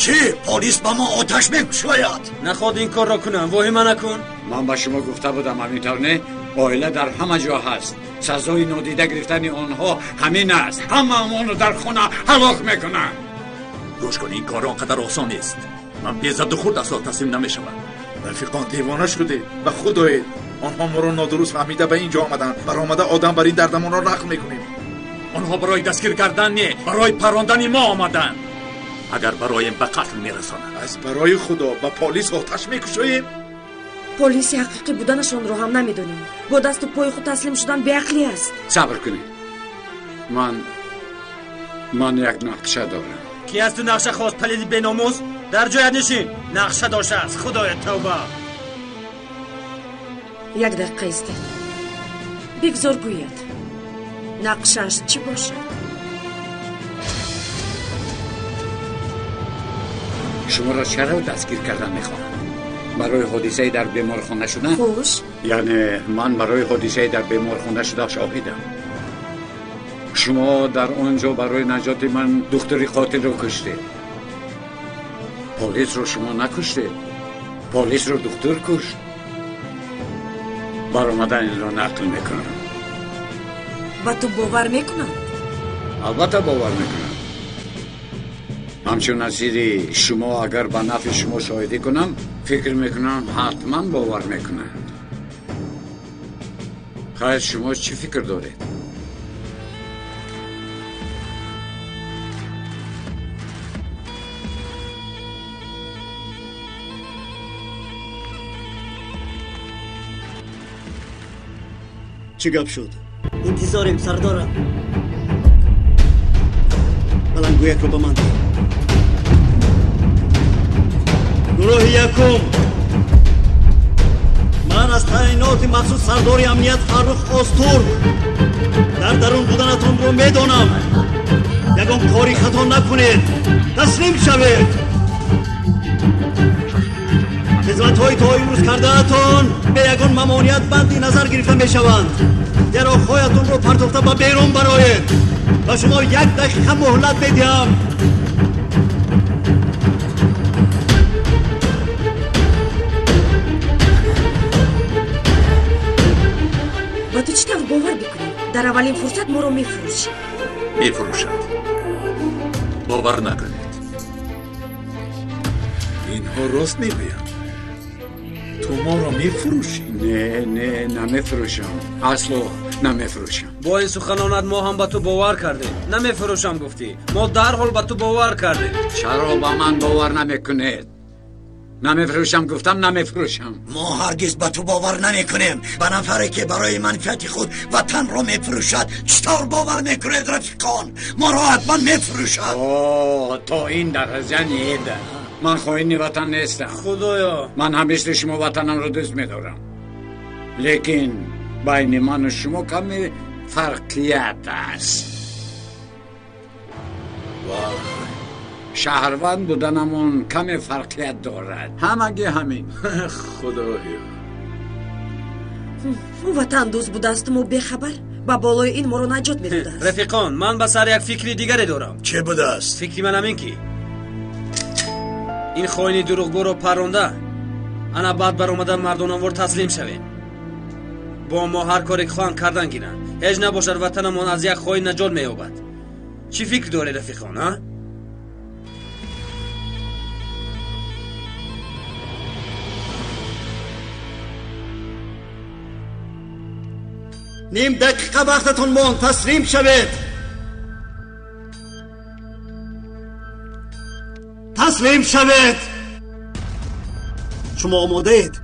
چی؟ پلیس با ما آتش می‌کشاید. نخواد این کار را کنم. واهمه نکن. من با شما گفته بودم همینطور نه؟ عائله در همه جا هست. سزای نادیده گرفتن آنها همین است. همه امانو در خونه هلاک میکنن. گوش کن، این کار آنقدر آسان نیست. من بی ضد و خورد اصلا تسلیم نمیشم. رفیقان دیوانه شده و خدای آنها ما را نادرست فهمیده به اینجا آمدن. برآمده آدم برای دردمون را رقم میکنیم. آنها برای دستگیر کردن نه، برای پراندن ما آمدن. اگر برایم به قتل میرسانند، از برای خدا با پلیس آتش میکشاییم. پلیس حقیقی بودنشان رو هم نمیدونیم. با دست و پای خود تسلیم شدن بیعقلی است. صبر کنید. من یک نقشه دارم. کی از تو نقشه خواست پلید بیناموز؟ در جایت نشین. نقشه داشته است. خدای توبه. یک دقیقه ایستید. بگذار گوید نقشش چی باشد؟ شما را چرا دستگیر کردن میخواهم؟ برای حادثه در بیمارخانه شدن؟ خوش. یعنی من برای حادثه در بیمارخانه شده شاهدم. شما در آنجا برای نجات من دختری قاتل رو کشته. پلیس رو شما نکشته. پلیس رو دختر کشت. برآمدن این را نقل میکنم. با تو باور میکنم؟ البته باور میکنم. همچون نظیری شما اگر به نفع شما شاهدی کنم فکر میکنم حتما باور میکنند. خیر شما چی فکر دارید؟ چی گپ شد؟ انتظاریم سردارم. بلنگویک رو به من ده. گروه یکم، من از تعیینات مخصوص سردار امنیت فرخ آستور در درون بودنتان رو میدانم. یکم کاری خطا نکنید. تسلیم شوید. خدمت‌های تا امروز کرده‌تان به یگان ممانعت بندی نظر گرفته می‌شوند. دراخ‌هایتان رو پرتافته به بیرون برآیید و شما 1 دقیقه مهلت می‌دهم. با تو چطور باور بکنیم؟ در اولین فرصت ما رو میفروشد. باور نکنید. اینها راست میگویند. تو ما را میفروشی؟ نه نمیفروشم. اصلا نمیفروشم. با این سخنانت ما هم به تو باور کردیم. نمیفروشم گفتی. ما در حال به تو باور کردیم. چرا با من باور نمیکنید؟ نمیفروشم گفتم نمیفروشم. ما هرگز به تو باور نمیکنیم. به نفری که برای منفعت خود وطن را میفروشد چطور باور میکنید رفیقان؟ ما را حتما میفروشد. تا این درجه نیست. من خائن وطن نیستم. خدایا من همیشه شما وطنم رو دوست میدارم. لیکن بین من و شما کمی فرقیت است. شهروند بودنمون کمی فرقیت دارد. همگی همین. خدایا وطن دوست بوده است و بخبر با بالای این ما رو نجات میداده است. رفیقان من به سر یک فکری دیگری دارم. چه بوده است؟ فکری من همین که این خائن دروغگو رو پرونده انا بعد بر اومدن مردانوار تسلیم شویم. با ما هر کاری که خواهند کردن گیرن. هیچ نباشد وطنمون از یک خائن نجات مییابد. چی فکر داری رفیقان ها؟ نیم دقیقه وقتتون ماند. تسلیم شوید. تسلیم شوید. شما آماده اید؟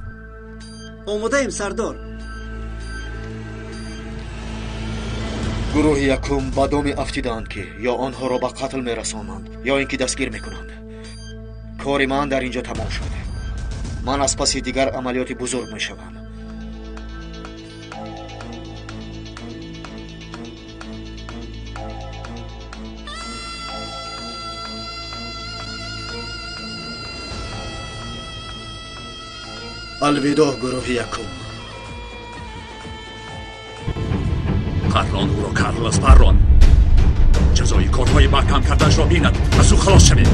آماده ایم سردار. گروه یکم با دام افتیدند که یا آنها را به قتل میرسانند یا اینکه دستگیر میکنند. کار من در اینجا تمام شده. من از پس دیگر عملیات بزرگ میشوم. الوداع گروه یکم. پران او را کارلوس پران. جزای کارهای محکم کردنش را بیند. از او خلاص شوید.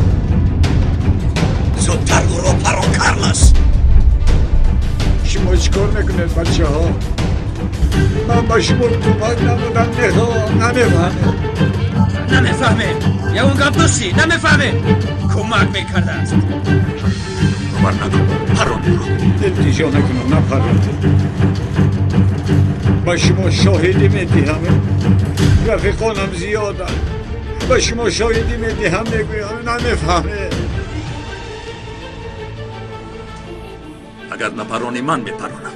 زودتر برو پرون کارلوس. شما چیکار میکنید بچه ها؟ من با شما کمک نمودم نمیفهمه یا اون گپ داشتی نمیفهمه کمک میکرده است. باور نکن پرون برو. التجا نکنم نپرون. با شما شاهدی میدیم رفیقانم زیادن. با شما شاهدی میدیم میگویم نمیفهمه. اگر نپرونی من میپرونم.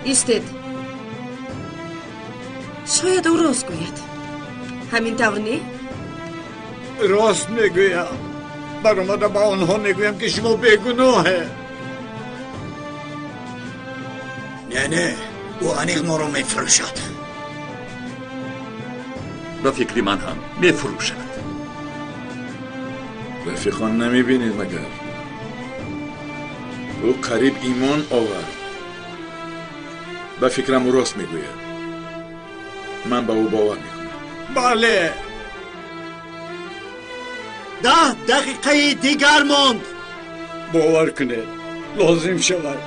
ایستید. شاید او راست گوید. همین طور نی؟ راست میگویم. برآمده با آنها میگویم که شما بیگناهه. نه او انیق ما رو میفروشد. به فکری من هم میفروشد. رفیقان نمیبینید مگر او قریب ایمان آورد. به فکرم او راست میگوید. من به او باور میکنم. بله 10 دقیقه دیگر ماند. باور کنید لازم شود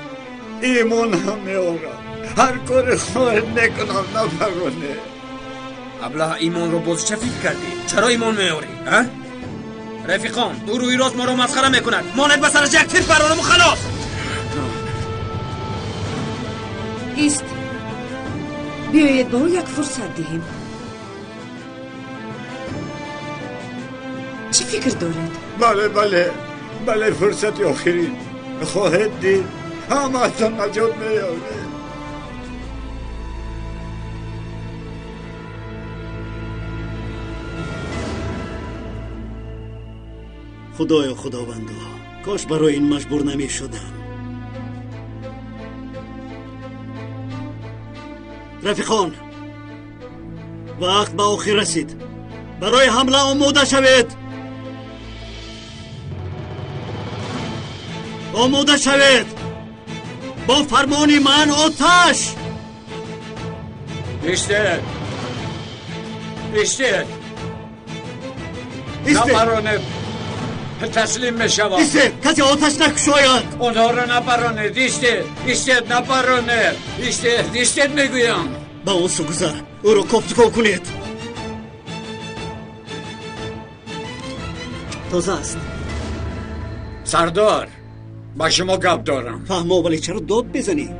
ایمان هم میآورد. هر کار خواهد میکنم نپرونه. ابله ایمان رو باز چه فکر کردی؟ چرا ایمان میاری؟ رفیقان او روی راست ما رو مسخره میکند. ماند به سرش یک تیر پرانم و خلاص. ایست. بیایید با او یک فرصت دهیم. چه فکر دارید؟ بله فرصت آخرین خواهد دید. همه تا نجات میاره. خدایا خداوندا کاش برای این مجبور نمی شدم. رفیقان وقت به آخر رسید. برای حمله آماده شوید. آماده شوید. با فرمان من آتش. ایستید نپرانید. تسلیم میشوم. ایستید کسی آتش نکشاید. آنها را نپرانید. ایستید نپرانید. ایستید میگویم. با اون سوگذر او را کفتگاه کنید. تازه است. سردار با شما گپ دارم. فهمو ولی چرا داد بزنی؟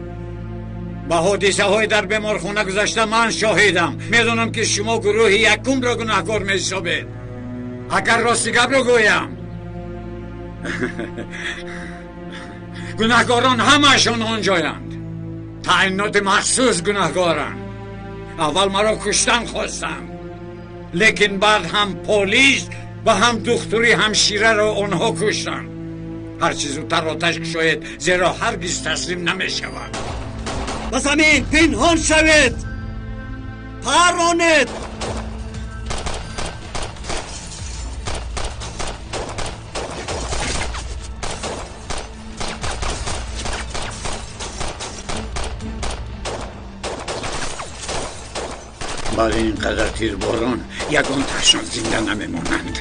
با حادثه های در بیمارخانه گذشته من شاهدم. میدونم که شما گروه یکم را گناهکار می‌حسابید. اگر راستی گپ را گویم گناهکاران همه‌شان آنجایند. تعینات مخصوص گناهکارند. اول مرا کشتن خواستم لیکن بعد هم پلیس و هم دختری همشیره را آنها کشتن. هرچی زودتر آتش شاید زیرا هرگز تسلیم نمی‌شوند. به زمین پنهان شوید. پرانید. بله اینقدر تیرباران یگان تشان زنده نمیمانند.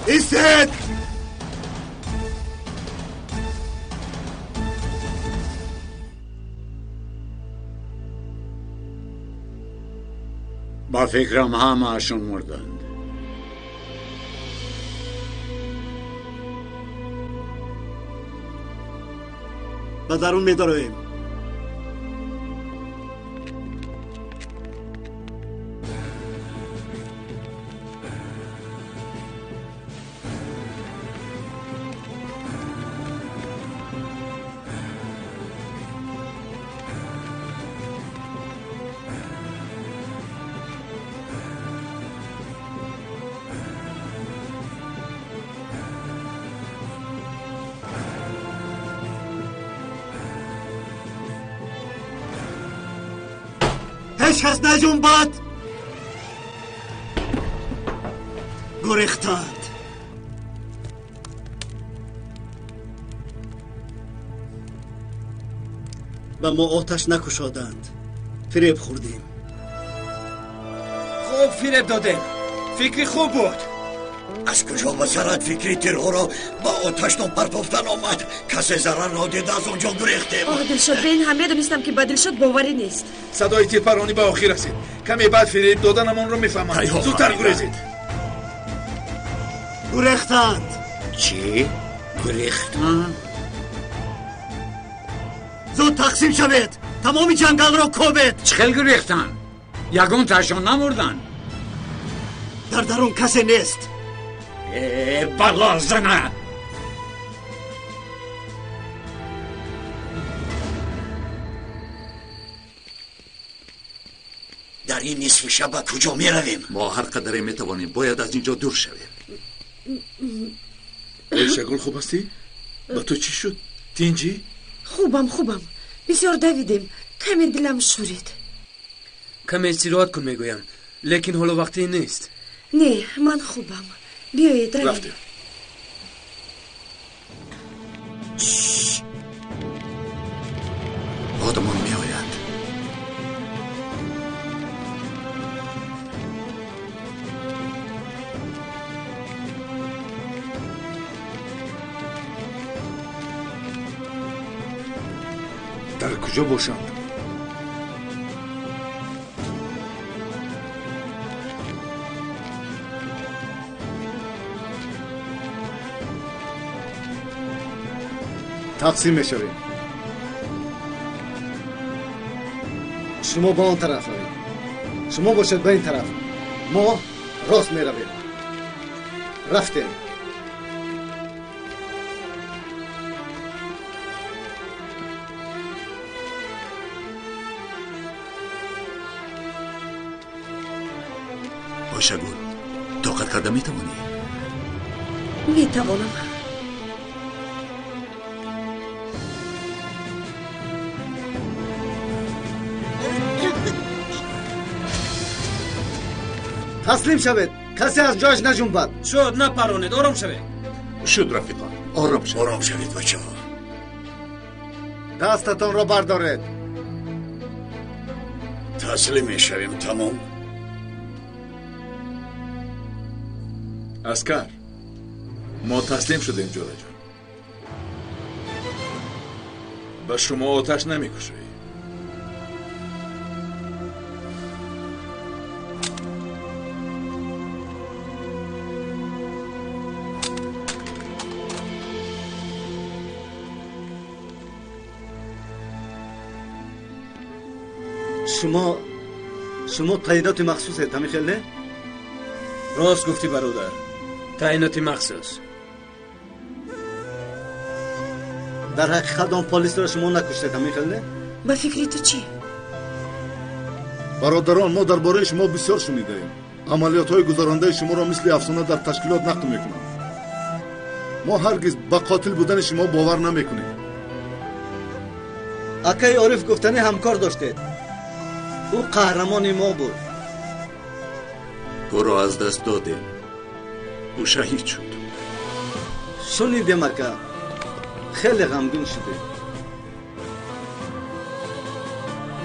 ایستید. با فکرم همه اشون مردند. به درون می‌داریم. هیچ کس نجنبد. گریختند. و ما آتش نکشادند. فریب خوردیم. خوب فریب دادیم. فکری خوب بود. از کجا مسرت فکری ترها را با آتش پرتافتن آمد؟ کسی ضرر نادیده از اونجا گریختیم. دلشد به این همه دونستم که با دلشد باوری نیست. صدای تیرپرانی به آخر رسید. کمی بعد فریب دادنمان رو میفهمم. زودتر گریزید. گریختند. چی؟ گریختند؟ زود تقسیم شوید. تمامی جنگل را کوبید. چخل گریختن؟ یگون تشان نمردن. در درون کسی نیست. بلا زنه. در این نصف شب کجا می رویم؟ ما هر قدر می توانیم باید از اینجا دور شویم. شگل خوب هستی؟ با تو چی شد؟ تینجی؟ خوبم. بسیار دویدیم. کمی دلم شورید. کمی استراحت کن میگویم. لیکن حالا وقتی نیست. نه من خوبم. بیایید رویم. رفتیم. آدمان می آیند. در کجا باشند؟ تقسیم میشویم. شما با آن طرف روید. شما باشد به این طرف. ما راست میرویم. رفتیم. شگل طاقت کرده می توانی؟ می توانم. تسلیم شوید. کسی از جایش نجنبد. شد نپرانید. آرام شوید. شد رفیقان. آرام شوید. آرام شوید بچه ها. دستتان را بردارید. تسلیم می شویم. تمام. اسکر ما تسلیم شدیم جورا جان. به شما آتش نمی کشی. شما تعیینات مخصوص هست همین خیلی؟ راست گفتی برادر. تعیینات مخصوص. در حقیقت آن پلیس را شما نکشتید همین خیلی؟ با فکری تو چی؟ برادران ما درباره شما بسیار شنیدیم. عملیات‌های گذرانده شما را مثل افسانه در تشکیلات نقل میکنند. ما هرگز به قاتل بودن شما باور نمیکنیم. اکای عارف گفتنی همکار داشتید. او قهرمان ما بود. او را از دست دادیم. او شهید شد. شنیدیم اکا. خیلی غمگین شده.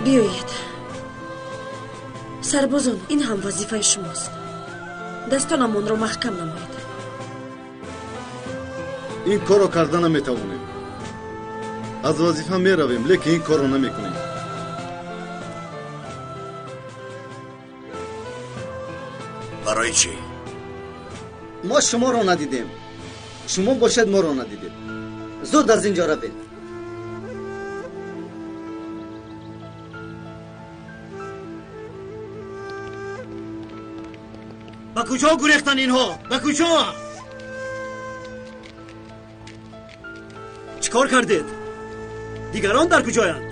بیایید. سربازان این هم وظیفه شماست. دستانمان رو محکم نمایید. این کار را کردن نمیتوانیم. از وظیفه میرویم لیکن این کار را نمیکنیم. برای چی؟ ما شما را ندیدیم. شما باشد ما را ندیدیم. زود از اینجا روید. با کجا گریختن اینها؟ با کجا؟ چیکار کردید؟ دیگران در کجایند؟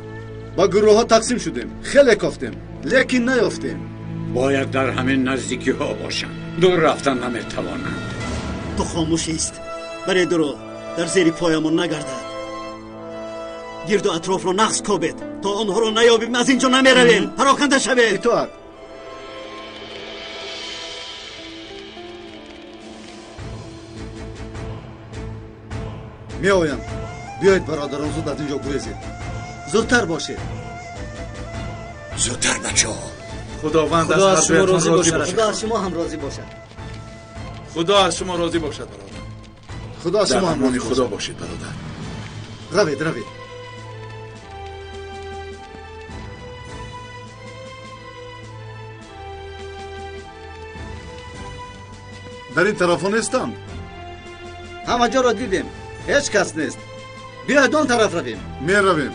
با گروه ها تقسیم شدیم. خیلی کافتیم لیکن نیافتیم. باید در همین نزدیکی ها باشند. دور رفتن نمیتوانند. تو خاموش است. برای درو در زیر پایمون نگردد. گرد و اطراف رو نقص کوبید تا آنها رو نیابیم. از اینجا نمیرویم. پراکنده شوید. اطاعت. میآیم. بیایید برادران زود از اینجا گریزید. زودتر باشید. زودتر بچه ها. خداوند خدا از از شما هر راضی راضی باشد. باشد. خدا از شما هم راضی باشد. خدا از شما راضی باشد برادر. خدا از در شما هم امان راضی خدا باشد. باشید برادر. روید. در این طرفا نیستند. همه جا را دیدیم. هیچ کس نیست. بیاید آن طرف رویم. می رویم.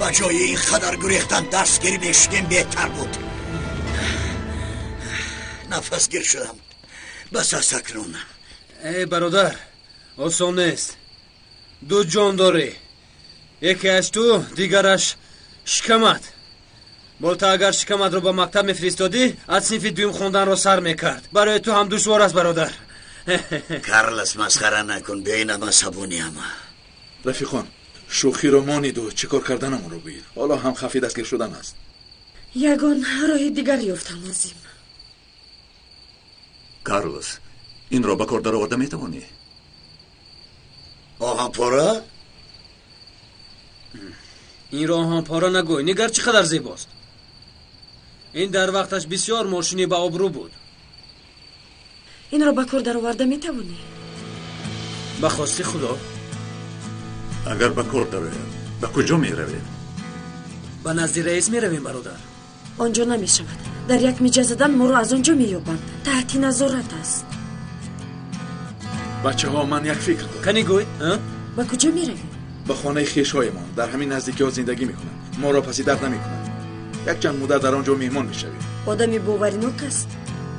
با جای این خدر گریختن دستگیری میشدیم بهتر بود. نفس گیر شدم. بس از سکنون. ای برادر آسان نیست. دو جان داری. یکی از تو دیگرش شکمت. بولتا اگر شکمت رو با مکتب میفرستادی از صنف دویم خوندن رو سر میکرد. برای تو هم دشوار است برادر. کارلس مسخره نکن. بینم عصبونیم. رفیقان شوخی رو مانید و چیکار کردنمون رو بگیر. حالا هم خفی دستگیر شدن است. یگان راه دیگر یافتم لازم. کارلوس این را به کار در آورده میتوانی؟ آهان پاره؟ این را هم پاره نگوی. نگر چقدر زیباست. این در وقتش بسیار ماشینی با آبرو بود. این را به کار در آورده میتوانی؟ به خواستی خدا. اگر به کار داره به کجا میروید؟ به نزد رئیس میرویم برادر. آنجا نمیشود. در یک میجه زدن ما را از آنجا مییابند. تحت نظارت است. بچه ها من یک فکر دارم. کنی گوی؟ به کجا میرویم؟ به خانه خویش‌هایمان در همین نزدیکی ها زندگی میکنن. ما را پسی درد نمیکنن. یک چند مدت در آنجا مهمان میشویم. آدمی باوریناک است.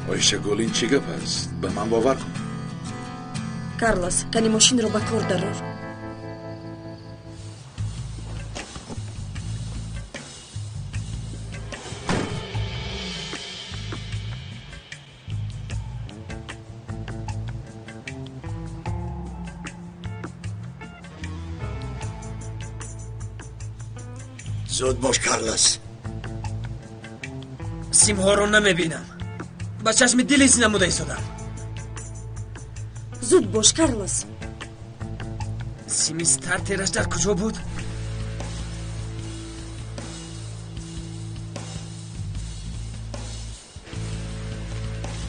آیشه گل این چی گپ است؟ به من باور کن. کارلوس کنی ماشین را به کار درآر. زود باش کارلس. سیمها رو نمیبینم. با چشم دلیسی نموده ایستادم. زود باش کارلوس. سیمی ستر تیرش در کجا بود؟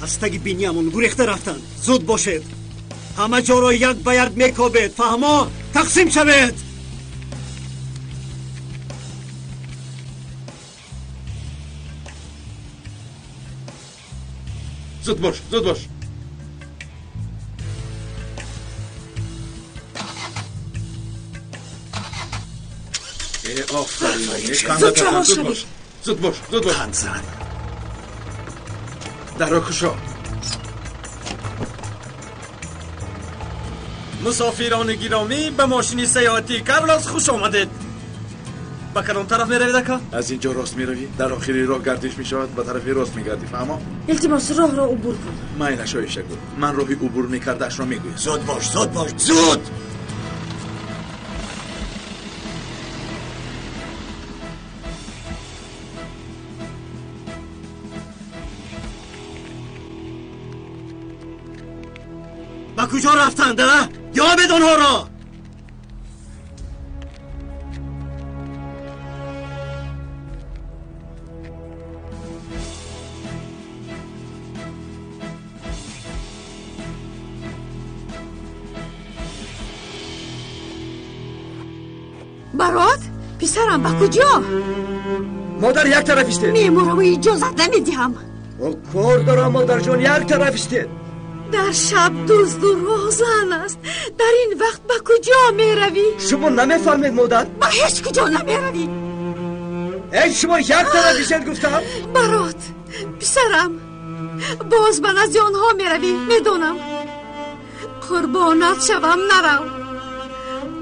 از تگ بینیمون گریخته رفتند. زود باشید. همه جا را یک به یک میکوبید. فهما تقسیم شوید. زود باش. ای آفرین. زود باش. پنزن. در را کشا. مسافران گرامی به ماشین سیاحتی کارلوس خوش آمدید. به کدام طرف میروید اکا؟ از اینجا راست میروی. در آخری راه گردش میشود. به طرف راست میگردی. فهما؟ التماس راه را عبور کن. ماینش آیشه گل. من راهی عبور میکردش را میگویم. زود باش. زود. به کجا رفتند؟ یا بدون ها را. برات؟ پسرم به کجا؟ مادر یک طرف استید. میمورم و اجازت نمیدیم. کار دارم مادر جان. یک طرف استید. در شب دزد و راهزن است. در این وقت به کجا میروی؟ شما نمیفهمید مادر؟ به هیچ کجا نمیروی. ای شما یک طرف استید گفتم. برات پسرم باز من از آنها میروی. میدونم قربانت شوم. نرو.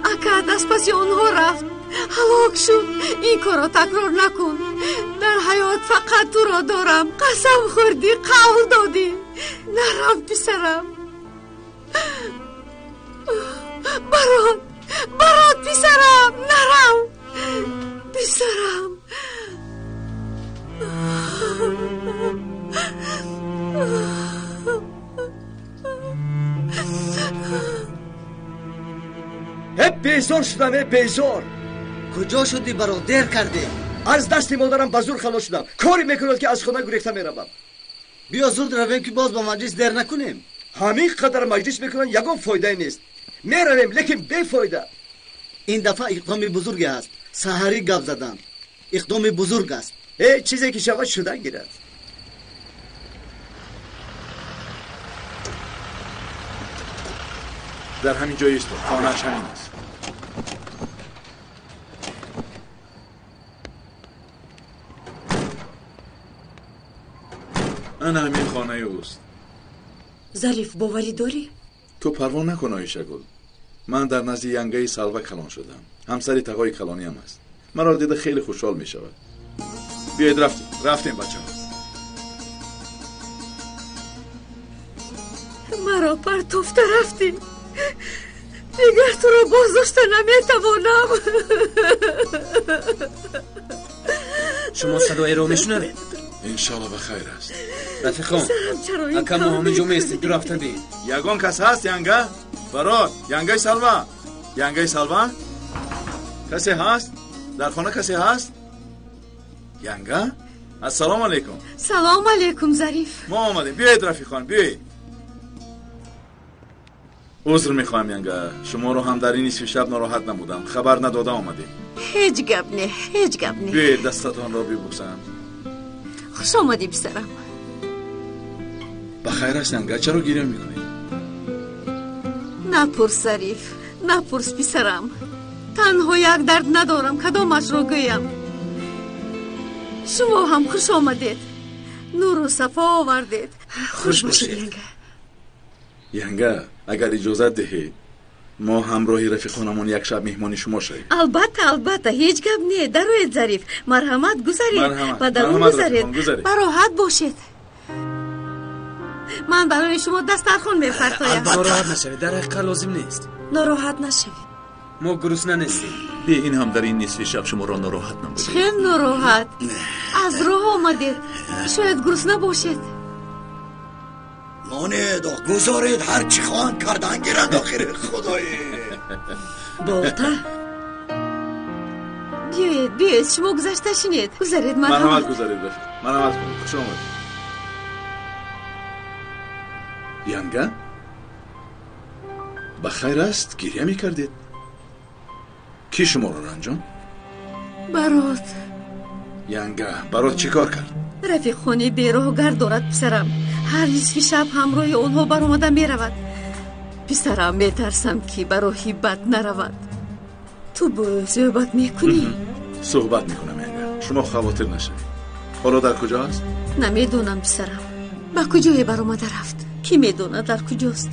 اکا دست پس آنها رفت هلاک شد. این کارا تکرار نکن. در حیات فقط تو را دارم. قسم خوردی، قول دادی. نرو پسرم. برات پسرم. نرو پسرم. بیزار شدم بیزار. کجا شدی برو دیر کردی؟ از دست مادرم به زور خلاص شدم. کاری میکند که از خانه گریخته میروم. بیا زود رویم که باز با مجلس دیر نکنیم. همین قدر مجلس میکنن یگان فایده نیست. میرویم لیکن بی فایده. این دفعه اقدام بزرگی است. سحری گپ زدن. اقدام بزرگ است. چیزی که شود شدن گیرد. در همین جایی است. خانه‌اش همین است. انا همین خانه اوست. ظریف باوری داری؟ تو پروا نکن آیشه گل. من در نزد ینگه سلوه کلان شدم. همسری تقای کلانی هم است. مرا دیده خیلی خوشحال می شود. بیاید رفتیم بچه ها. مرا پرتفته رفتی. دیگر تو رو بازداشته نمیتوانم. شما صدای رو میشنوید؟ انشالله بخیر است. رفیقان اکا همه جمعه استید رفته بید. یگان کس هست ینگه؟ برات ینگه سلوه. ینگه سلوه؟ کسی هست؟ در خانه کسی هست؟ ینگه؟ السلام علیکم. سلام علیکم ظریف. ما آمدیم. بیایید رفیقان بیایید. عذر میخواهم ینگه. شما رو هم در این نصف شب ناراحت نمودم. خبر نداده آمدیم. هیچ گپ نه. هیچ گپ نه. بیایید دستتان را ببوسم. خوش آمدی پسرم. بخیر است ینگه. چرا گریه میکنی؟ نپرس ظریف. نپرس پسرم. تنها یک درد ندارم. کدامش رو گویم؟ شما هم خوش آمدید. نور و صفا آوردید. خوش باشید ینگه. ینگه اگر اجازت دهید ما همراهی رفیقانمون یک شب مهمانی شما شویم. البته هیچ گپ نه. دروید ظریف. مرحمت گذارید. بدرون گذارید. براحت باشید. من برای شما دسترخوان میفرستایم. ناراحت نشوید. در حقیقت لازم نیست. ناراحت نشوید. ما گرسنه نیستیم. بیا این هم در این نصف شب شما را ناراحت نمودید. چه ناراحت؟ از راه آمدید. شاید گرسنه باشید. مانید گذارید هر چی خواهن کردن گیرند آخر خدایی. بالتا بیایید شما گذشته شینید. گذارید مرحمت گذارید رفیق. مرحمت کنید. خوش آمدید. ینگه بخیر است؟ گریه میکردید؟ کی شما رو رنجان؟ برات. ینگه برات چی کار کرد؟ رفیق خانی بیراه و گرد دارد پسرم. هر نصف شب همراه اونها بر آمده می رود. پسرم می ترسم که براهی بد نرود. تو با صحبت می کنی؟ صحبت می کنم ینگه. شما خواطر نشوید. حالا در کجا است؟ نمیدونم پسرم. با کجای بر آمده رفت؟ کی میدونه در کجاست؟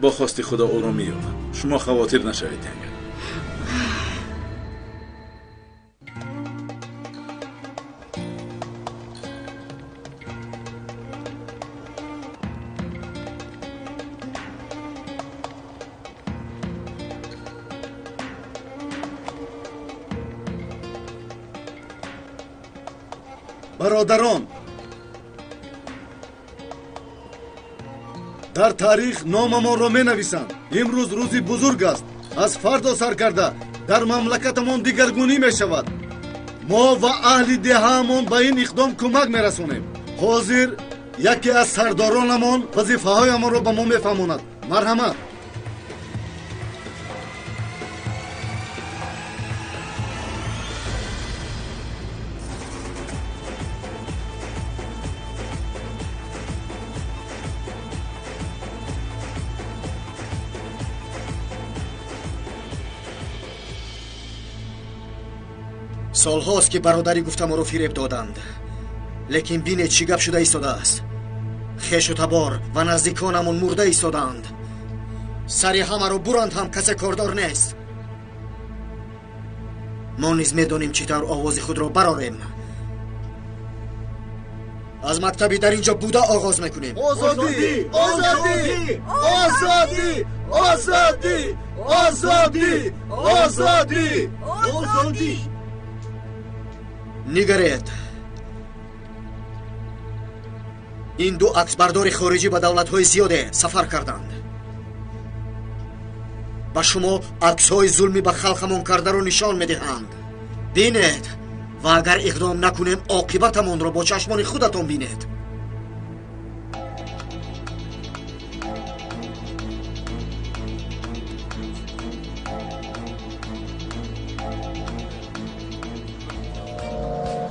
با خواست خدا او رو مییابد. شما خواطر نشوید ینگه. برادران، در تاریخ ناممان را می نویسم. امروز روزی بزرگ است. از فردا سر کرده در مملکتمان دیگرگونی می شود. ما و اهل دهه‌مان به این اقدام کمک می رسونیم. حاضر یکی از سردارانمان وظیفه هایمان را به ما می فهماند. مرحمت. سال هاست که برادری گفته ما رو فریب دادند، لیکن بینه چی گپ شده ایستاده است. خیش و تبار و نزدیکانمون مرده ایستادند. سری همه رو برند هم کسی کاردار نیست. ما نیز میدونیم چطور آواز خود را براریم. از مکتبی در اینجا بوده آغاز میکنیم. آزادی! آزادی! آزادی! آزادی! آزادی! آزادی! آزادی! نگرید، این دو عکسبردار خارجی به دولت‌های زیاده سفر کردند. ба шумо аксҳои зулми ба халқамон кардаро нишон медиҳанд. бинед ва агар иқдом накунем оқибатамонро бо чашмони худатон бинед.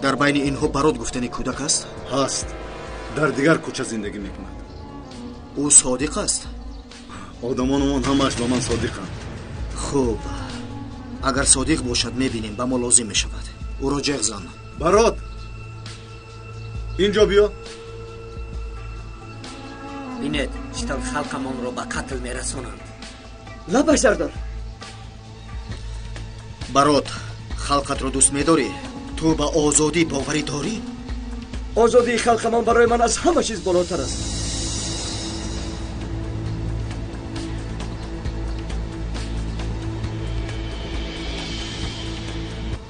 дар байни инҳо барод гуфтани кӯдак аст? ҳаст. дар дигар кӯча зиндагӣ мекунад. ӯ содиқ аст? одамонамон ҳамааш ба ман содиқанд. хуб, агар содиқ бошад мебинем, ба мо лозим мешавад. ӯро ҷеғ зан. барод, инҷо биё. бинед, штал халқамонро ба қатл мерасонанд. лабаш дардор. барод, халқатро дӯст медорӣ? ту ба озодӣ боварӣ дорӣ? озодии халқамон барои ман аз ҳама чиз болотар аст.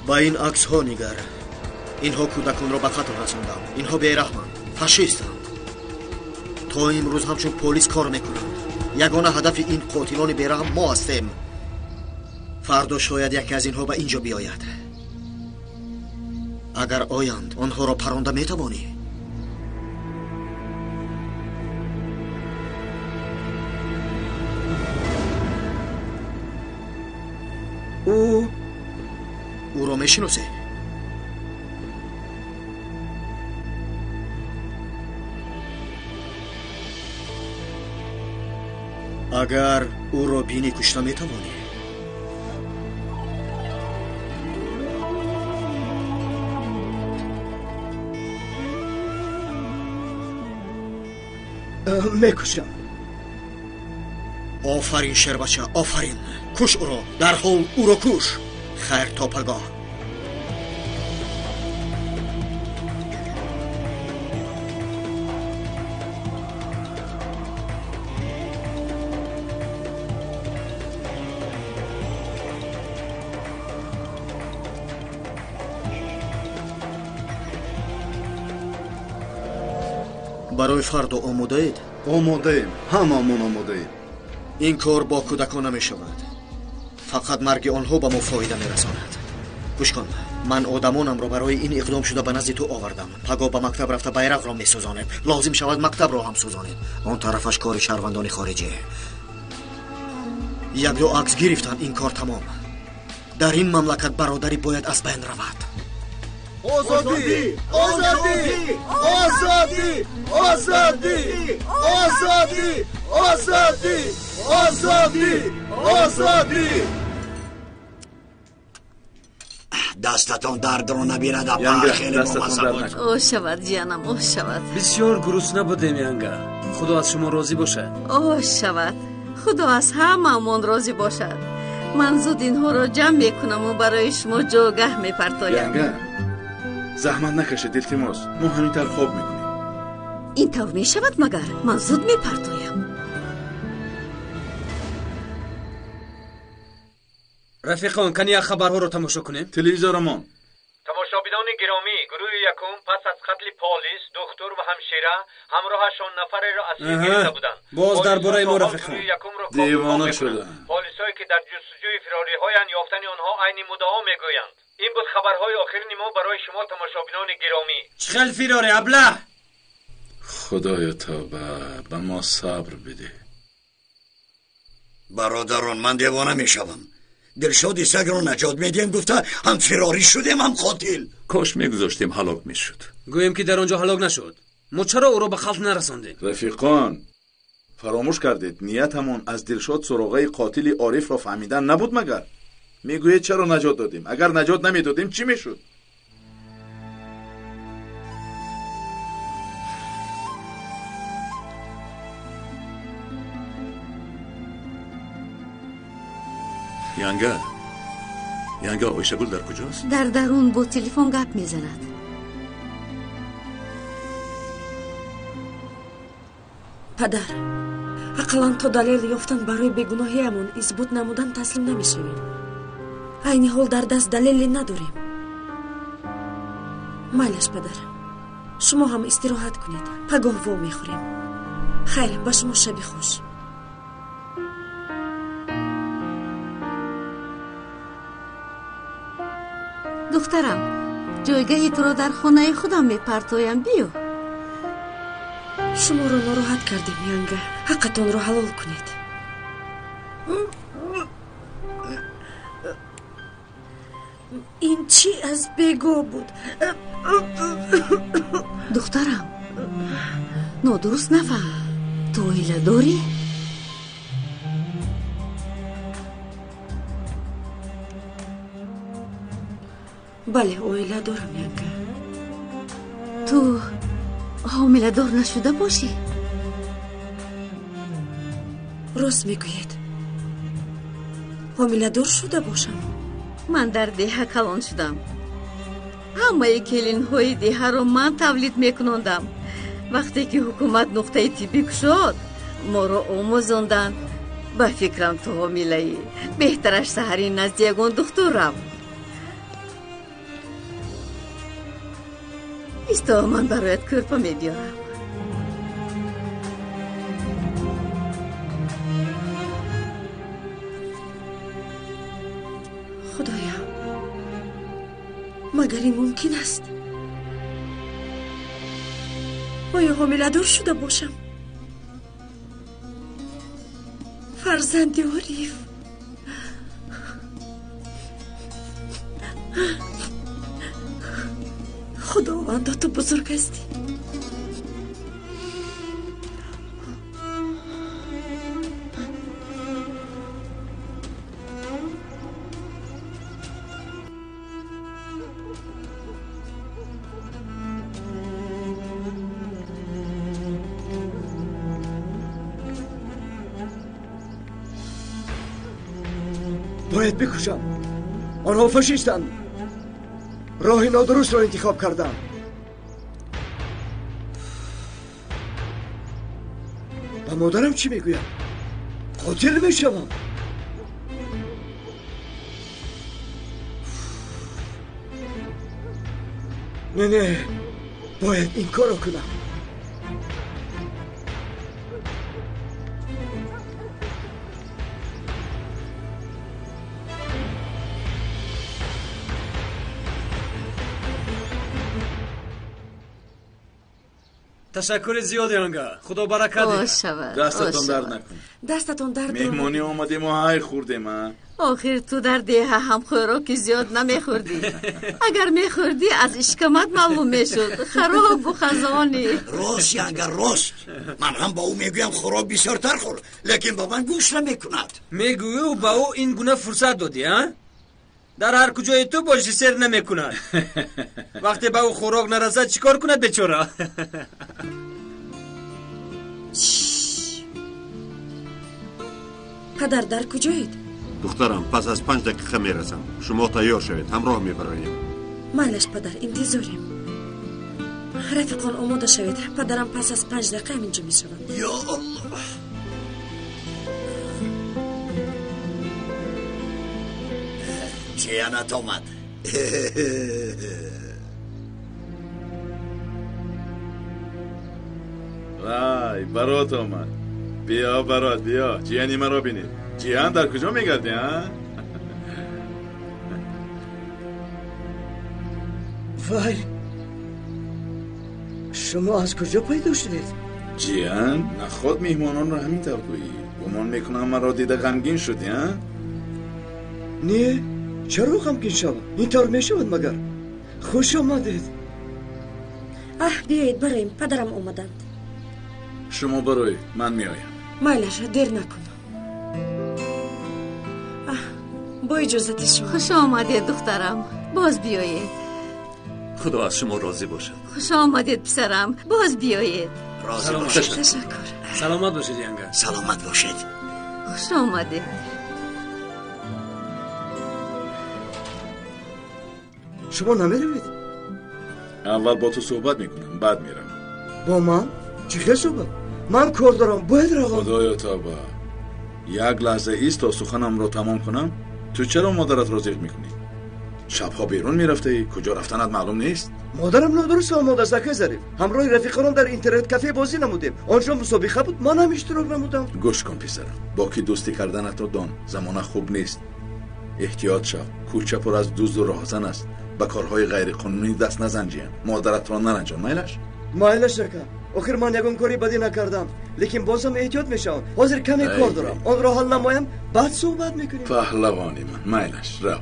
ба ин аксҳо нигар. инҳо кӯдаконро ба қатл расонданд. инҳо бераҳманд, фашистанд. то имрӯз ҳамчун полис кор мекунанд. ягона ҳадафи ин қотилони бераҳм мо ҳастем. фардо шояд яке аз инҳо ба ин ҷо биёяд. агар оянд, онҳоро паронда метавонӣ? ӯро мешиносӣ? агар ӯро бинӣ, кушта метавонӣ? мекушам. офарин шербача, офарин. куш ӯро, дарҳол ӯро куш. хайр то пагоҳ. барои фардо омодаед? омодаем, ҳамаамон омодаем. ин кор бо кӯдакон намешавад. фақат марги онҳо ба мо фоида мерасонад. гӯш кун, ман одамонамро барои ин иқдом шуда ба назди ту овардам. пагоҳ ба мактаб рафта байрақро месӯзонед. лозим шавад мактабро ҳам сӯзонед. он тарафаш кори шаҳрвандони хориҷӣ. як-ду акс гирифтан, ин кор тамом. дар ин мамлакат бародарӣ бояд аз байн равад. озодӣ! озодӣ! озодӣ! озодӣ! озодӣ! озодӣ! озодӣ! озодӣ! дастатон дардро набирад. янга, хеле дастатон дард накун. о шавад ҷанам, о шавад. бисёр гурусна будем янга. худо аз шумо розӣ бошад. о шавад. худо аз ҳамаамон розӣ бошад. ман зуд инҳоро ҷамъ мекунаму барои шумо ҷогаҳ мепартоям. янга, заҳмат накашед, илтимос. мо ҳаминтар хоб мекунем. ин тавр мешавад магар? ман зуд мепартоям. рафиқон, кани як хабарҳоро тамошо кунем. телевизорамон. тамошобинони гиромӣ, гурӯҳи якум пас аз қатли полис, духтур ва ҳамшира ҳамроҳашон нафареро асир гирифта буданд. боз дар бораи мо рафиқон. девона шуда. полисое ки дар ҷустуҷӯи фирориҳоянд ёфтани онҳо айни муддао мегӯянд. ин буд хабарҳои охирини мо барои шумо тамошобинони гиромӣ. чӣ хел фироре аблаҳ? худоё тавба, ба мо сабр биде. бародарон, ман девона мешавам. дилшоди сагро наҷот медиҳем гуфта ҳам фирорӣ шудем, ҳам қотил. кош мегузоштем ҳалок мешуд. гӯем ки дар он ҷо ҳалок нашуд. мо чаро ӯро ба қатл нарасондем? рафиқон, фаромӯш кардед, ниятамон аз дилшод суроғаи қотили орифро фаҳмидан набуд магар? мегӯед чаро наҷот додем? агар наҷот намедодем чӣ мешуд? янга ойшагул дар куҷост? дар дарун бо телефон гап мезанад. падар, ақалан то далел ёфтан барои бегуноҳиамон исбот намудан таслим намешавем. айни ҳол дар даст далеле надорем. майлаш падар, шумо ҳам истироҳат кунед. пагоҳ во мехӯрем. хайр, ба шумо шаби хуш. دخترم جایگاهی تو رو در خانه خودم میپرتایم. بیو. شما رو ناراحت کردیم ینگه. حقتون رو حلال کنید. این چی از بگو بود؟ دخترم نادرست نفهم. تو ایله داری؟ بله اویله دارم ینگه. تو حامله دار نشده باشی؟ راست میگوید. حامله دار شده باشم. من در دیه کلان شدم. همه کلین های دیه رو من تولید میکنندم. وقتی که حکومت نقطه تیپی شد ما رو آموزاندن. به فکرم تو حامله ای. بهترش سحری نزد یگان دخترم. ایستا من برایت کرپا میبیارم. خدایا مگر این ممکن است؟ آیا حامله دار شده باشم؟ فرزند عریف. خداوندا تو بزرگ هستی. باید بکشم. آنها فاشیستند. راه نادرست را انتخاب کردم. با مادرم چی میگویم؟ قاتل میشوم. نه باید این کارو کنم. تشکر زیاد ینگه. خدا برکت ده. دستتون درد نکنه. دستتون درد نکنه. مهمانی اومدیم و های خوردیم. آخر تو در دیه هم خوراکی زیاد نمیخوردی. اگر میخوردی از اشکمت معلوم میشد. خراب و خزانی. راست ینگه راست. من هم با او میگویم خوراک بسیارتر خور، لیکن با من گوش نمیکند. میگوی و با او این گونه فرصت دادی ها؟ در هر کجای تو باشی سر نمیکند. وقتی با او خوراک نرسد چیکار کند بیچاره؟ پدر در کجایید؟ دخترم پس از 5 دقیقه میرسم. شما تیار شوید. همراه میبراییم. مالش پدر انتظاریم. رفیقان آماده شوید. پدرم پس از 5 دقیقه اینجا میشوند. یا الله. خیانت آمد. وای برات آمد. بیا برات بیا. جیانی مرا بینید. جیان در کجا میگردی ها؟ وای شما از کجا پیدا شدید؟ جیان نخود میهمانان را همین طور گویی. گمان میکنم مرا دیده غمگین شدی ها؟ نه چرا غمگین شوم؟ اینطور میشود مگر؟ خوش آمدید. بیایید بریم. پدرم اومدند. شما بروید من میایم. مایلش دیر نکن. با اجازت شما. خوش آمدید دخترم. باز بیایید. خدا از شما راضی باشد. خوش آمدید پسرم. باز بیایید. راضی باشید. تشکر. سلامت باشید ینگه. سلامت باشید. خوش آمدید. شما نمیروید؟ اول با تو صحبت میکنم بعد میرم. با من؟ چه صحبت؟ من کار دارم باید روم. خدایا توبه. یک لحظه ایست تا سخنم رو تمام کنم. تو چرا مادرت را زیر میکنی؟ شبها بیرون میرفته کجا رفتنت معلوم نیست؟ مادرم نادرست آماده است که ظریف. همراه رفیقانم در اینترنت کافه بازی نمودیم. آنجا مسابقه بود من هم اشتراک نمودم. گوش کن پسرم. با کی دوستی کردنت رو دان. زمان خوب نیست. احتیاط شو. کوچه پر از دزد و راهزن است. به کارهای غیر قانونی دست نزن. مادرت را نرنجان. میلش مایلش نکن. آخر من یگان کاری بدی نکردم، لیکن بازم احتیاط میشم. حاضر کمی کار دارم، آن را حل نمایم بعد صحبت میکنیم. پهلوانی من. میلش رو.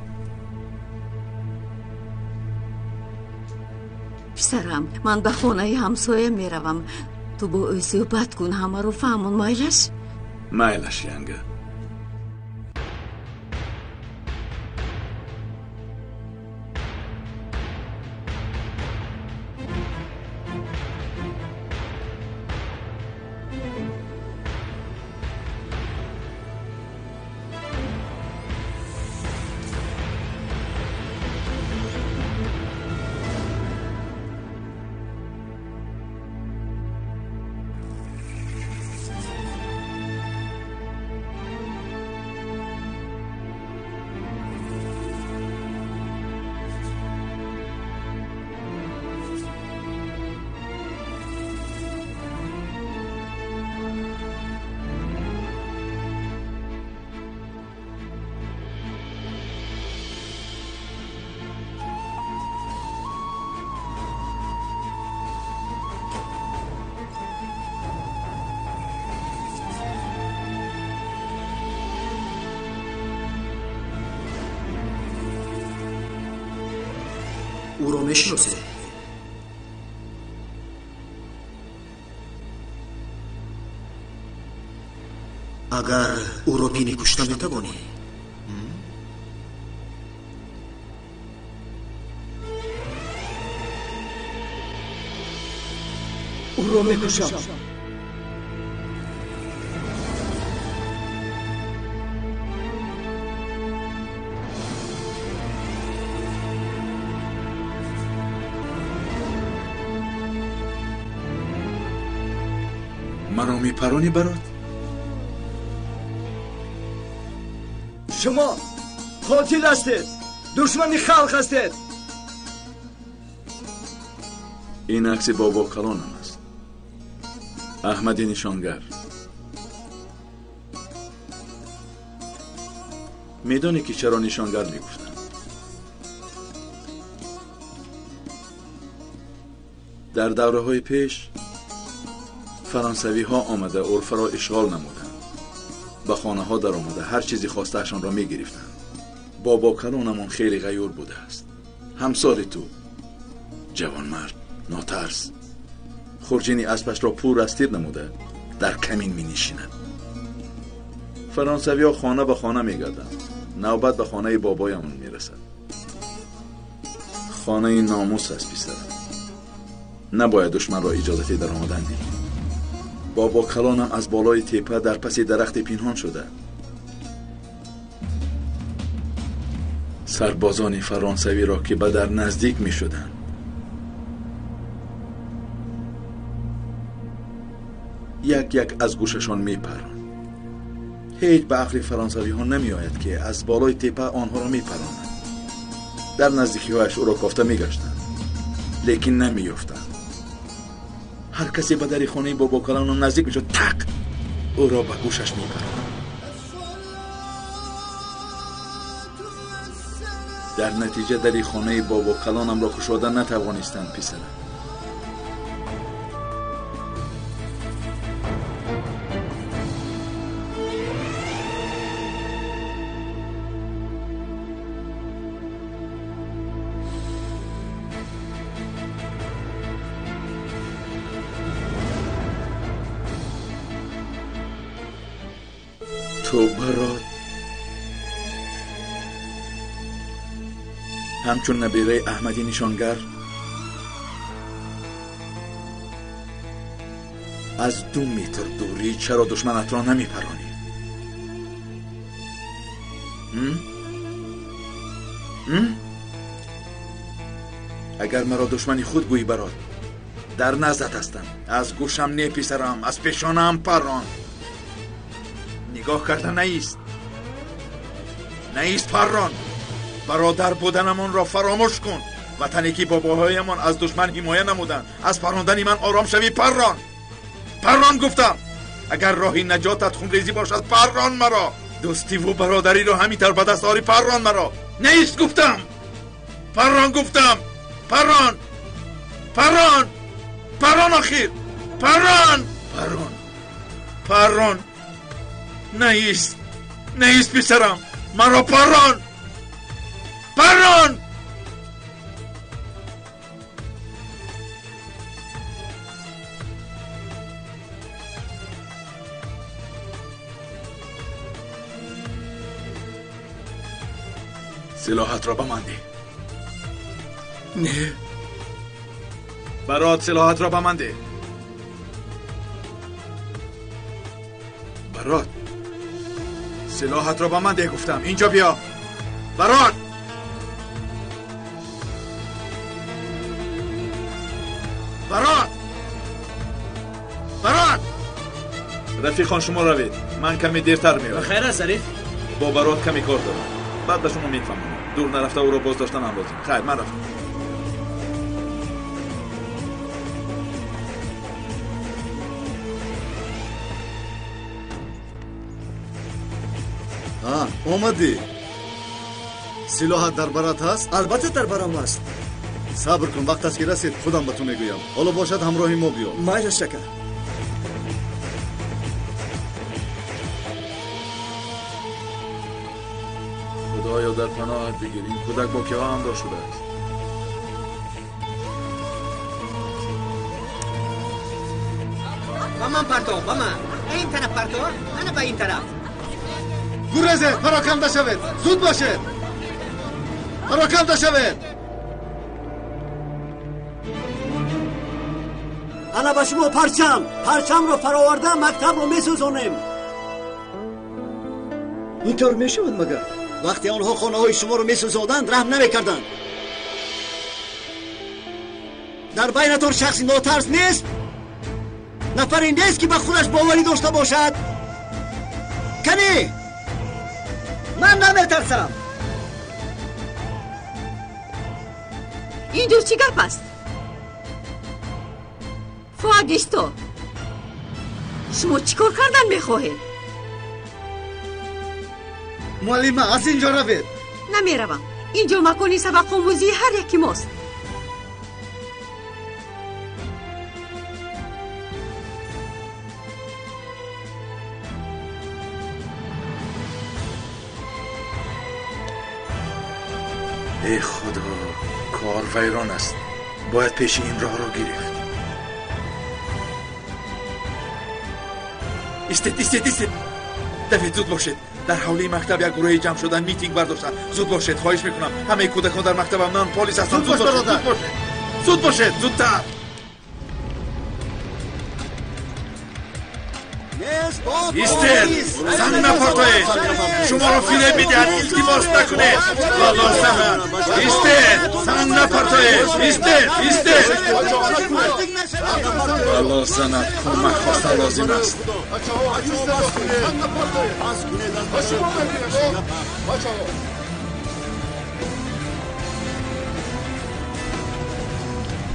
پسرم، من به خانه همسایه میروم. تو با او صحبت کن، همه رو فهمون. میلش؟ میلش ینگه. او را میشناسی؟ اگر او را بینی کشته میتوانی؟ او را میکشم. مرا میپرانی برات؟ شما قاتل هستید، دشمن خلق هستید. این عکس بابا کلانم است. احمدی نشانگر. میدانی که چرا نشانگر میگفتن؟ در دوره های پیش فرانسوی ها آمده عرف را اشغال نمودند. به خانه ها در آمده هر چیزی خواستهشان را می گرفتند. بابا کلانمان خیلی غیور بوده است. همسال تو جوان مرد ناترس خورجینی اسبش را پور از تیر نموده در کمین می نشیند. فرانسوی ها خانه به خانه می گردند. نوبت به خانه بابایمون می رسد. خانه ناموس است پسر. نباید دشمن را اجازه در آمدن دهیم. بابا کلانم از بالای تپه در پس درخت پنهان شده. سربازان فرانسوی را که به در نزدیک می شدن یک یک از گوششان می پرند. هیچ به عقل فرانسوی ها نمی آید که از بالای تپه آنها را می پرند. در نزدیکی هایش او را کافته می گشتند لیکن نمی یافتند. هر کسی به در خانه بابا کلانم نزدیک می شد تق او را به گوشش می پرند. در نتیجه در خانه بابا کلانم را گشوده نتوانستند پسرم. تو برات همچون نبیره احمدی نشانگر از 2 متر دوری چرا دشمنت را نمی پرانی؟ اگر مرا دشمنی خود گویی برات در نزدت هستم. از گوشم نپیسرم، از پیشانم پران. نگاه کردن نیست پران. برادر بودنمان را فراموش کن. وطنی که باباهایمان از دشمن حمایه نمودند، از پراندن من آرام شوی پران گفتم. اگر راهی نجاتت خونریزی باشد پران مرا. دوستی و برادری را همینطور به دست آری پران مرا. نیست گفتم. پران گفتم. پران پران پران آخیر. پران پران پران نیست نیست پسرم. مرا پران پران. سلاحت را به من ده. نه. برات سلاحت را به من ده. برات سلاحت را به من ده گفتم. اینجا بیا. برات برات برات. رفیقان شما روید. من کمی دیرتر میام. خیر است ظریف. با برات کمی کار دارم. بعد به شما میفهمم. دور نرفته او را باز داشتن هم لازم. خیر من رفتم. اومدی؟ سلاحت در برات هست؟ البته در برام است. صبر کن، وقت است که رسید خودم به تو میگویم. حالا باشد همراهی ما بیا. مایل شکر. خدایا در پناهت بگیریم. کودک با که ها همراه شده است. با من پرتو، با من. این طرف پرتو، من به این طرف. گریزه، پراکنده شوید. زود باشید. پراکنده شوید. انا به شما پرچم رو فراورده مکتب رو میسوزونیم. اینطور میشود مگر؟ وقتی آنها خانه های شما رو میسوزاندند رحم نمیکردند. در بینتان شخصی ناترس نیست؟ نفری نیست که به خودش باوری داشته باشد؟ کنی؟ من نمیترسم. اینجور چی گپ است؟ فوادیستو شما چیکار کردن میخواهید؟ معلمه از اینجا روید. نمیروم. اینجا مکانی سبق آموزی هر یکی ماست. ای خدا، کار ویران است. باید پیش این راه را گرفت. ایستید. دوید زود باشید. در حوله مکتب یک گروه جمع شدن میتینگ برداشتن. زود باشید، خواهش میکنم. همه کودکان در مکتب امنان پلیس هستند. زود باشید. زودتر. ایستید. زن نپرتایید. شما را فیله میدهد. التماس نکنید. الله سمن. ایستید. زن نپرتایید. ایستید. الله سمن. کمک خواستن لازم است.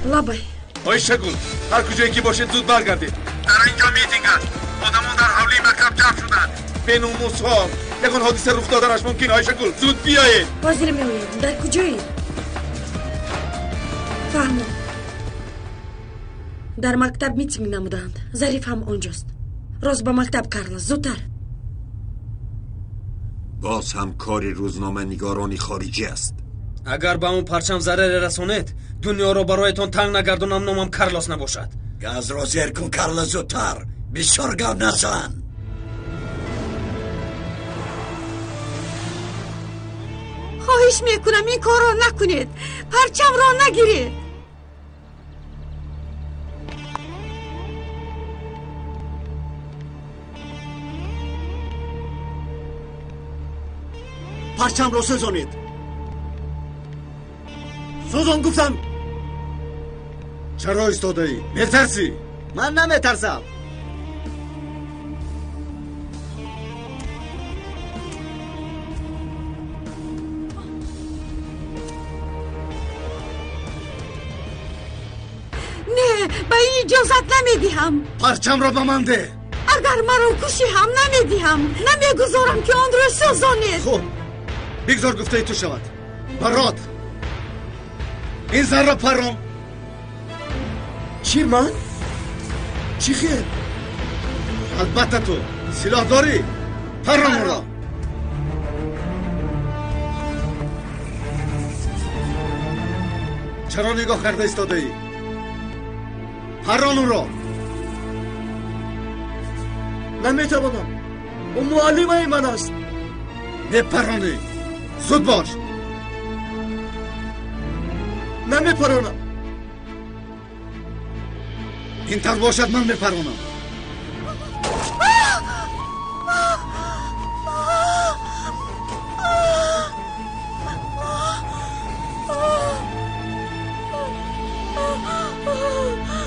لابای آی شگل، هر کجایی که باشید زود برگردید. در اینجا میتینگ است. آدمان در حوله مکتب جمع شدند. بینوموس ها یکان حادثه رخ دادنش ممکن. آی شگل زود بیایید. حاضر میویم. در کجایی؟ فهمم. در مکتب میتینگ نمودند. ظریف هم آنجاست. راست به مکتب کارلوس. زودتر. باز هم کاری روزنامه نگارانی خارجی است. اگر به اون پرچم ضرر رسونید دنیا رو برایتان تنگ نگردونم. نامم کارلوس نباشد. گاز را زیر کن کارلوس. زودتر. بسیار گپ نزن. خواهش میکنم این کار را نکنید. پرچم را نگیرید. پرچم رو سوزانید. سوزان گفتم. چرا ایستاده ای؟ میترسی؟ من نمیترسم. نه، به این اجازت نمیدیم. پرچم را به من ده. اگر مرا کشی هم نمیدیم. نمیگذارم که آن را سوزانید. خب بگذار گفته تو شود. برات این زن را پران. چی من؟ چی خیر؟ البته تو سلاح داری؟ پران را. چرا نگاه کرده ایستاده ای؟ پران را. نمیتوانم. اون معلمه من است. بپرانی. زود باش. نمیپرانم. این طور باشد من بپرانم.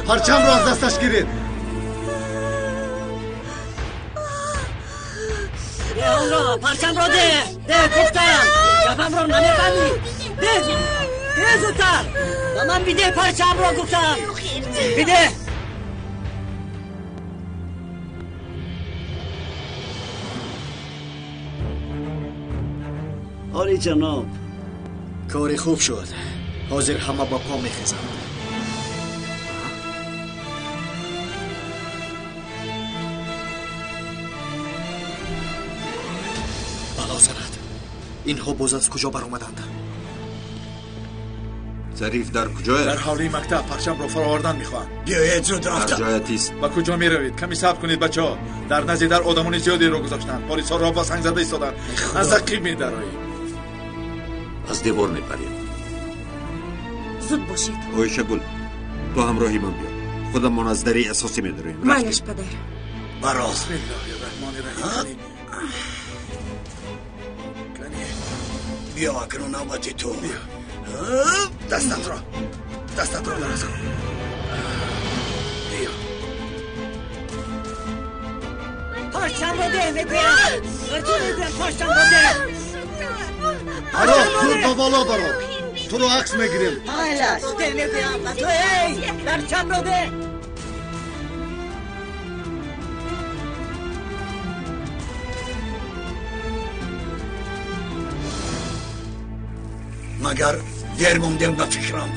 پرچم رو از دستش گیرید. ده اون را پرچم را ده گفتم جبم را نمیفهمی. ده زودتر و من بیده پرچم را گفتم بیده. آری جناب کاری خوب شد. حاضر همه با پا میخیزند. بلا زند. اینها باز از کجا بر آمدند؟ ظریف در کجای؟ در حالی مکتب پرچم رو فرآوردن میخواهند. بیایید زود رفتم. در جایتیست. با کجا میروید؟ کمی صبر کنید بچه‌ها. در نزدیک در آدمان زیادی رو گذاشتن. پلیس‌ها را با سنگ زده ایستادن. از عقیب می‌درایید. از دیوار میپرید. زود باشید. اویشه گل تو همراهی من بیا. خودمان از دری اساسی میداریم. مالش پدر. برا. بسم الله الرحمن الرحیم. بیا اکنون نوبتی تو. دستت را دراز کن. بیا. پرچم را ده میگویم. پرچم را ده. برو زود با بالا برو. تو رو عکس میگیریم. حالش ده میگویم و تو ای پرچم را ده. مگر دیر موندم به فکرم.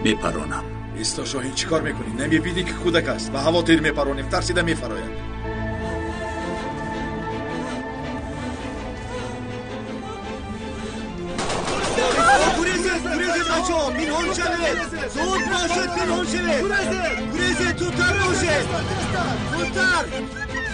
میپرانم. ایستا شاهین چیکار میکنی؟ نمیبینی که کودک است. به هوا تیر میپرانیم. ترسیده میفراید. بچه‌ها پنهان شوید. زود باشید پنهان شوید. گریزید زودتر باشید.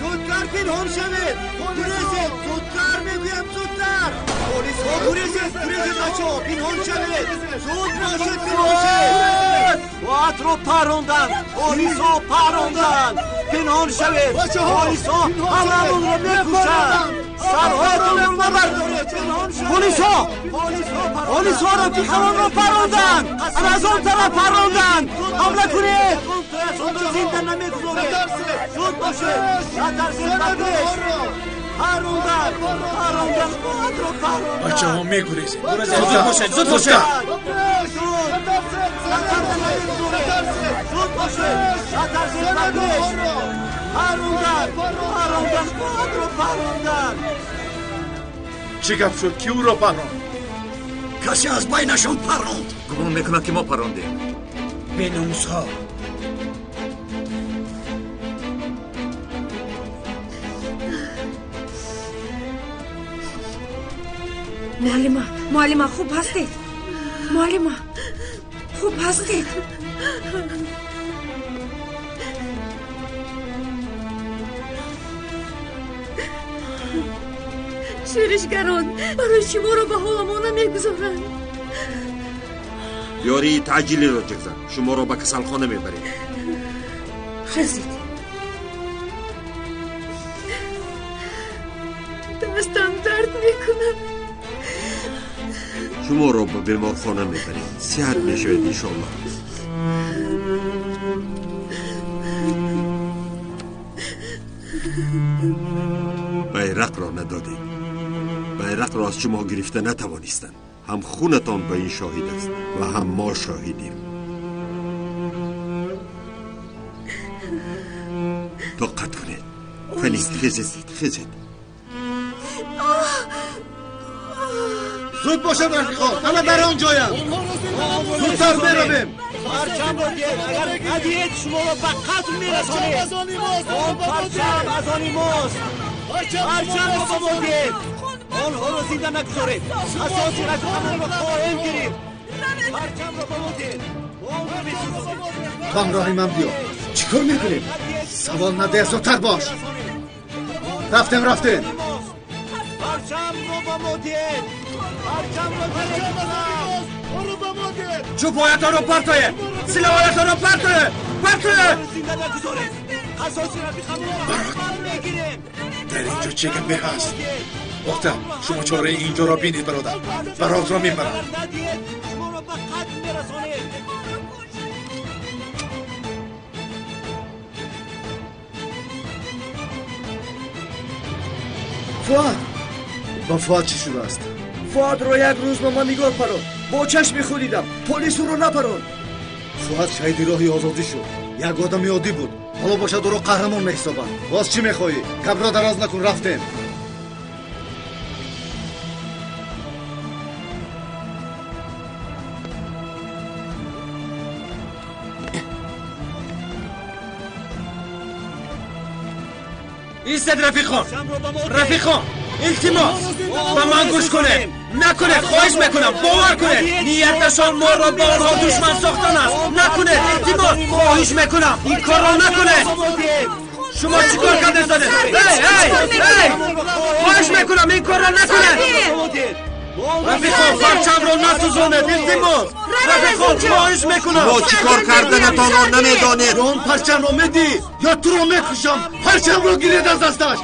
زودتر پنهان شوید. گریزید زودتر میگویم زودتر. پلیس‌ها گریزید بچه‌ها پنهان شوید. زود باشید پنهان شوید. وقت رو پروندن. پلیس‌ها پروندن. پنهان شوید. پلیس‌ها هممون رو میکشن. سرهاتون رو نبردارید. پلیس‌ها رو پیخوان رو پروندن. از اون طرف پروندن. حمله کنید. زود زنده نمیگذارید. زود باشید. نترسید بکش. پروندن. بچه ها میگریزید. زود باشید. زود باشید. نترسید بکش. پروندن. چی گپ شد؟ کی او را پراند؟ کسی از بینشون پراند. گمان میکنم که ما پراندیم. بیناموس‌ها. معلمه خوب هستید؟ معلمه خوب هستید؟ شورشگران برای شما رو به حال ما نمیگذارند. یاری تعجیلی را جگزن. شما را به کسلخانه میبریم. خزید دستم درد میکنم. شما را به بیمارخانه میبریم. صحت میشوید انشالله. بیرق را ندادید. بیرق را از شما گرفته نتوانستند. هم خونتان به این شاهد است و هم ما شاهدیم. دقت کنید. خیزید. زود باشد رفیقان، همه در آنجایم. زودتر برویم. پرچم رو دید، اگر ندید شما رو به قتل میرسانید. اون پرچم از آنی ماست. پرچم رو بمودید. آنها رو زنده نگذارید. اساسی رفیقان رو خواهیم گرفت. پرچم رو بمودید. اون رو میسوزید. تو همراهی من بیا. چیکار میکنیم؟ سوال نده، زودتر باش. رفتیم. پرچم رو بمودید. پرچم رو بمودید. چوبایتان رو پرتایه، سلاحایتان رو پرتایه. زنده نگذارید. اساسی رفیقان رو میگیریم. در اینجا چه گپی هست؟ وقتا شما چاره اینجا را بینید برادر. برات را میبرم. شما را به قتل میرسانید. فؤاد، با فؤاد چی شده است؟ فؤاد رو یک روزنامه نگار پرون. با چشم خود دیدم. پلیس او رو نپرون. فؤاد شهید راهی آزادی شد. یک آدم عادی بود. حالا باشد او را قهرمان میحسابند. باز چی میخواهی؟ گپ را دراز نکن، رفتیم. ایستد رفیقان التماس با من گوش کنه، نکنه، خواهش میکنم باور کنه نیتشان ما را با آنها دشمن ساختن است. نکنه، التماس خواهش میکنم این کار را نکنه. شما چیکار کردید زده؟ خواهش میکنم این کار را نکنه. رفیقان پرچم را نسوزانید، التماس. رفیقان خواهش میکنم. ما چیکار کردنتان را نمیدانید. اون پرچم را میدی یا تو را میکشم. پرچم را گیرید از دستش.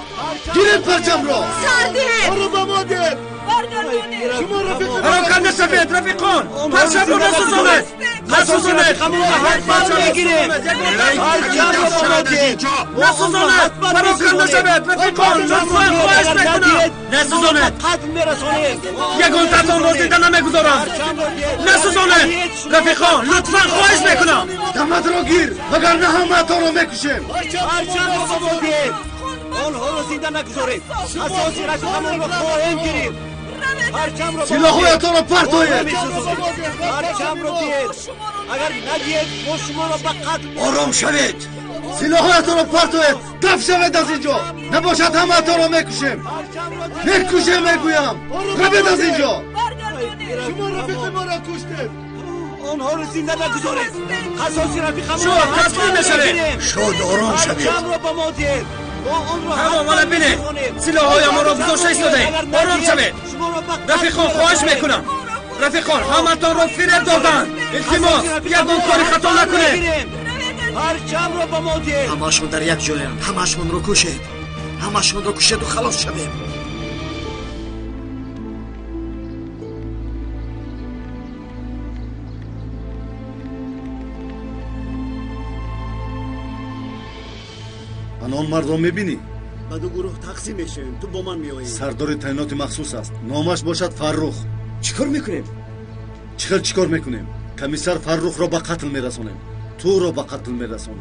گیرید پرچم را. سردید. برو بمادید. پراکنده سفید رفیقان پرچم رو نسوزانید. نسوزانید پراکنده سفید رفیقان لطفا خواهش میکنم نسوزانید. یگان ترتان را زنده نمیگذارم. نسوزانید رفیقان لطفا خواهش میکنم. دمت را گیر وگرنه همه تا را میکشیم. آنها رو زنده نگذارید. اساسی رفیقان رو خواهیم گرفت. سلاحایتان را پرتایید. پرچم رو دید. اگر ندید ما شما را به قتل. آرام شوید. سلاحایتان را پرتایید. دف شوید از اینجا. نباشد همه تا را میکشیم. میگویم. روید از اینجا. شما رفیق ما را کشتید. آنها رو زنده نگذارید. اساسی رفیقان شو تسلیم نشوید. شد آرام شوید. پرچم را بمادید. همه مالا بینه سلاحهای ما را بزرش ایستاده. آرام شوید رفیقان خواهش میکنم. رفیقان همه تان را فریب دادن. التماس یگان کاری خطا نکنه. پرچم را بمادید. همشون در یک جایند. همشون رو کشید. همشون رو کشید و خلاص شویم. آن مردم میبینی؟ به دو گروه تقسیم میشیم. تو با من میایی. سردار تعینات مخصوص است. نامش باشد فرخ. چیکار میکنیم؟ چیکار میکنیم؟ کمیسر فرخ را به قتل میرسونیم. تو را به قتل میرسونی.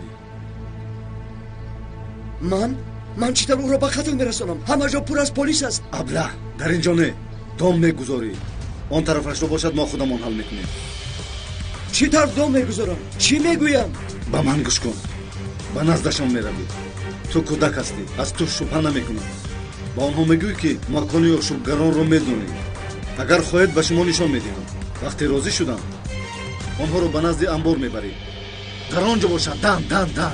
من چطور او را به قتل میرسونم؟ همه جا پر از پلیس است. ابله در اینجا نه. دام میگذاری. آن طرفش رو باشد ما خودمون حل میکنیم. چی طرف دام میگذارم؟ چی میگویم؟ با من گوش کن. به نزدشان میروی. تو کودک هستی. از تو شبهه نمیکنم. با آنها میگوی که مکانی آشوبگران رو میدونی. اگر خواهید به شما نشان میدیم. وقتی راضی شدم آنها رو به نزد انبار میبری. در آنجا باشد. دم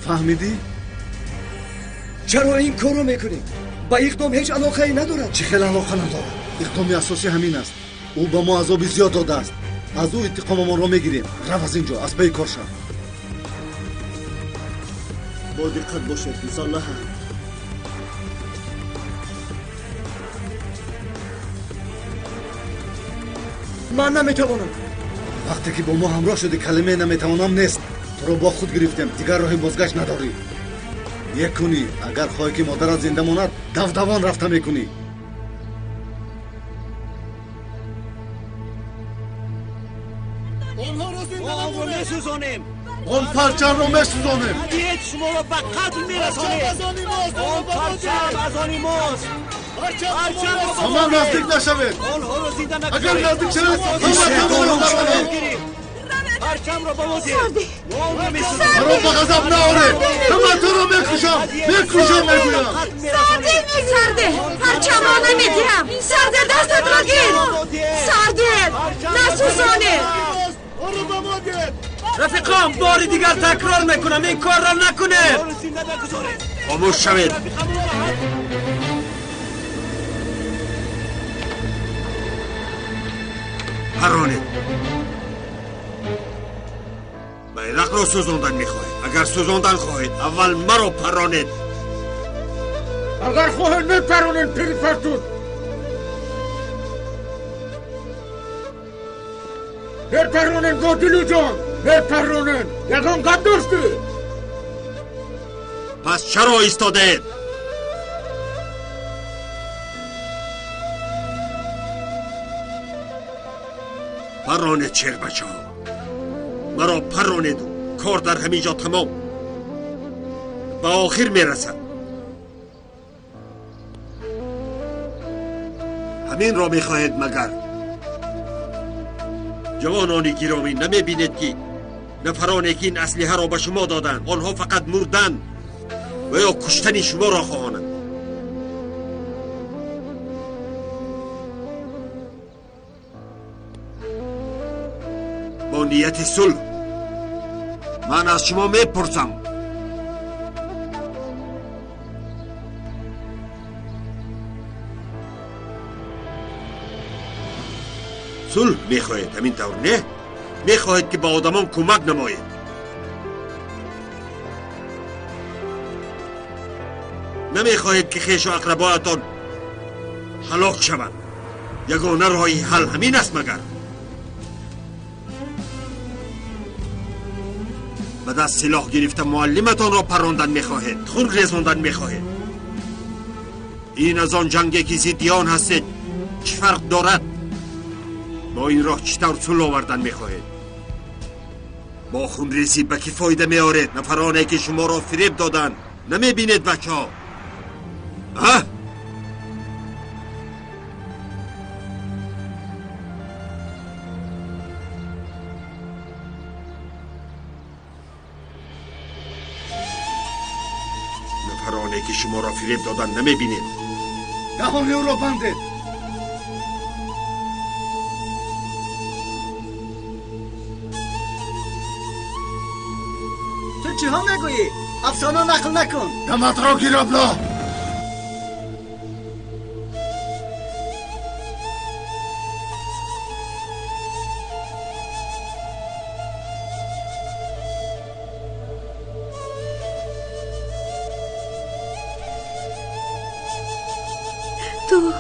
فهمیدی؟ چرا این کار رو میکنی؟ با اقدام هیچ علاقه ای ندارد. چه خیلی علاقه ندارد. اقدام اساسی همین است. او به ما عذابی زیاد داده است. از او انتقام ما رو میگیریم. رو از اینجا از پی کار شو. با دقت باشید مسلح. من نمیتوانم. وقتی که با ما همراه شدی کلمه نمیتوانم نیست. تو رو با خود گرفتیم. دیگر راه بازگشت نداری. یک کنی اگر خواهی که مادرت زنده ماند دودوان رفته میکنی. آنها رو میسوزانیم. آن پرچم رو میسوزانیم. ندید شما را به قتل میرسانیم. آن پرچم از آنی ماست. Aman nazdik نشوید. اگر نزدیک شوید پرچم رو بوزید. مرا به غضب نآورید. همه تو رو میکشم میگویم. سرده پرچم رو نمیگیرم. سرده دستت رو گیر. سرده نسوزانه. رفیقام باری دیگر تکرار میکنم این کار را نکنه. خاموش شوید. پرانه بیرق را سوزاندن میخواهید. اگر سوزاندن خواهید اول مرا پرانید. اگر خواهید میپرونید پیری پرتون میپرونید گادلو جان میپرونید یکان قد داشتی. پس چرا ایستاده اید؟ پرانید چیر بچه ها مرا پرانید. کار در همینجا تمام به آخر میرسد. همین را میخواهید مگر؟ جوانانی گرامی نمیبینید که نفرانی که این اسلحه را به شما دادند آنها فقط مردن و یا کشتن شما را خواهانند. با نیت صلح من از شما میپرسم صلح میخواهید؟ همین طور نه؟ میخواهید که با آدمان کمک نمایید؟ نمیخواهید که خویش و اقربایتان هلاک شوند؟ یگانه راه حل همین است مگر؟ به دست سلاح گرفته معلمتان را پراندن میخواهید؟ خون ریزاندن میخواهید؟ این از آن جنگی که ضدیان هستید چه فرق دارد؟ با این راه چطور صلح آوردن میخواهید؟ با خون ریزی به کی فایده میارید؟ نفرانی که شما را فریب دادن نمیبینید بچه ها؟ نفرانی که شما را فریب دادن نمیبینید؟ دهان او را بندید. تو چی ها میگویی؟ افسانه نقل نکن. دمت را گیر ابله. تو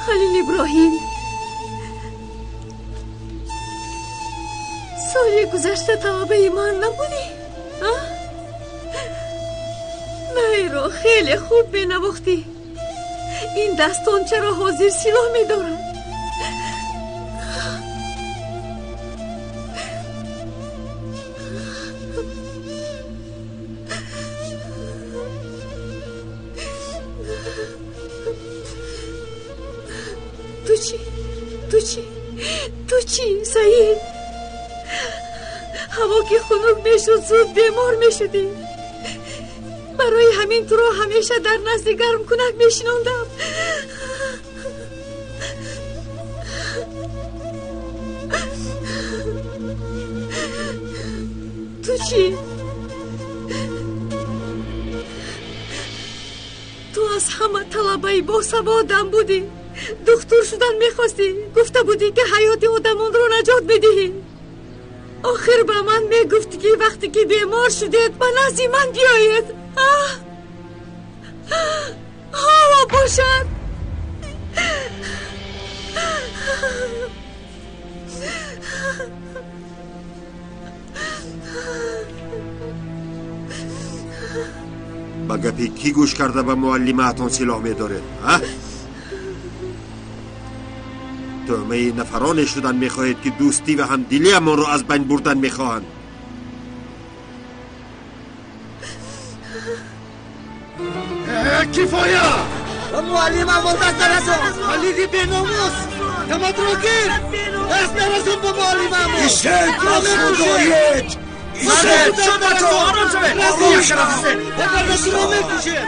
خلیل ابراهیم سالی گذشته تابع ایمان نبودی؟ نه را خیلی خوب بینواختی. این دستان چرا حاضر سلاح می دارن؟ تو چی سعید؟ هوا که خنک میشد زود بیمار میشدی. برای همین تو رو همیشه در نزد گرم کنک میشناندم. تو چی؟ تو از همه طلبه با سوادم بودی. دکتر شدن میخواستی. گفته بودی که حیات آدمان رو نجات بدهی. آخر به من میگفتی که وقتی که بیمار شدید به نزد من بیایید. هوا باشد. با گپی کی گوش کرده به معلماتون سلاح میدارید؟ تومه نفرانی شدن میخواهید که دوستی و همدلی ما رو از بین بردن میخواهند. کفایه و معلممون دست نرسون. خلیدی بیناموس تمت رو گیر. دست نرسون به معلممون. ایشت با خدایت. ایشت شد تو آرام شده. آرام شده. بکر دست رو میکشه.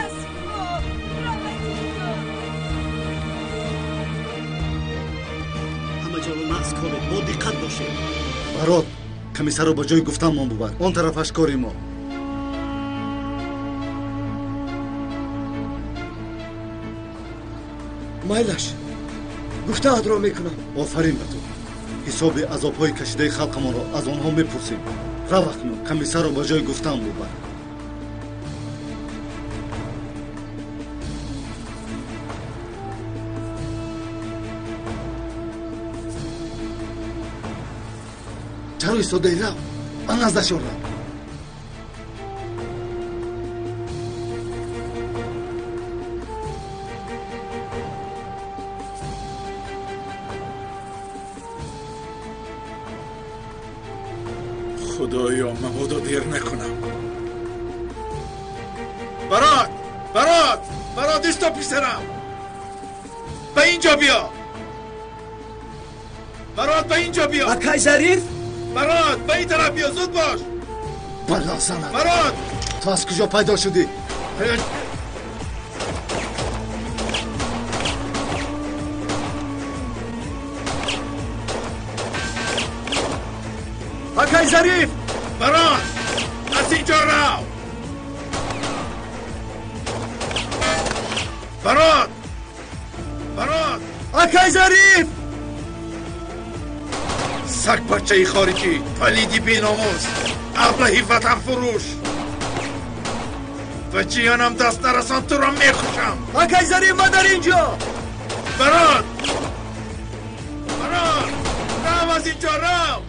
همه جا رو نقص کنید. با دقت باشه. برات کمیسر رو با جای گفتم من ببر. اون طرفش کاری ما. مایلش گفته‌ات رو میکنم. آفرین به تو. حساب عذاب‌های کشیده خلقمان رو از آنها میپرسیم. رو اکنون کمیسر رو با جای گفتم ببر. چرا ایستاده ای؟ رو من نزدش رو. خدایا مبادا دیر نکنم. برات ایستا پیسرم. به اینجا بیا. برات به اینجا بیا. اکای ظریف برات به این طرف بیا. زود باش. بلا سند. برات تو از کجا پیدا شدی؟ اکای ظریف برات از اینجا رو. برات اکای ظریف سگ بچه خارجی، پلیدی بیناموس، ابلهی وطن فروش و جیانم دست نرسان تو را میکشم. اکای ظریف ما در اینجا. برات رم از اینجا رو.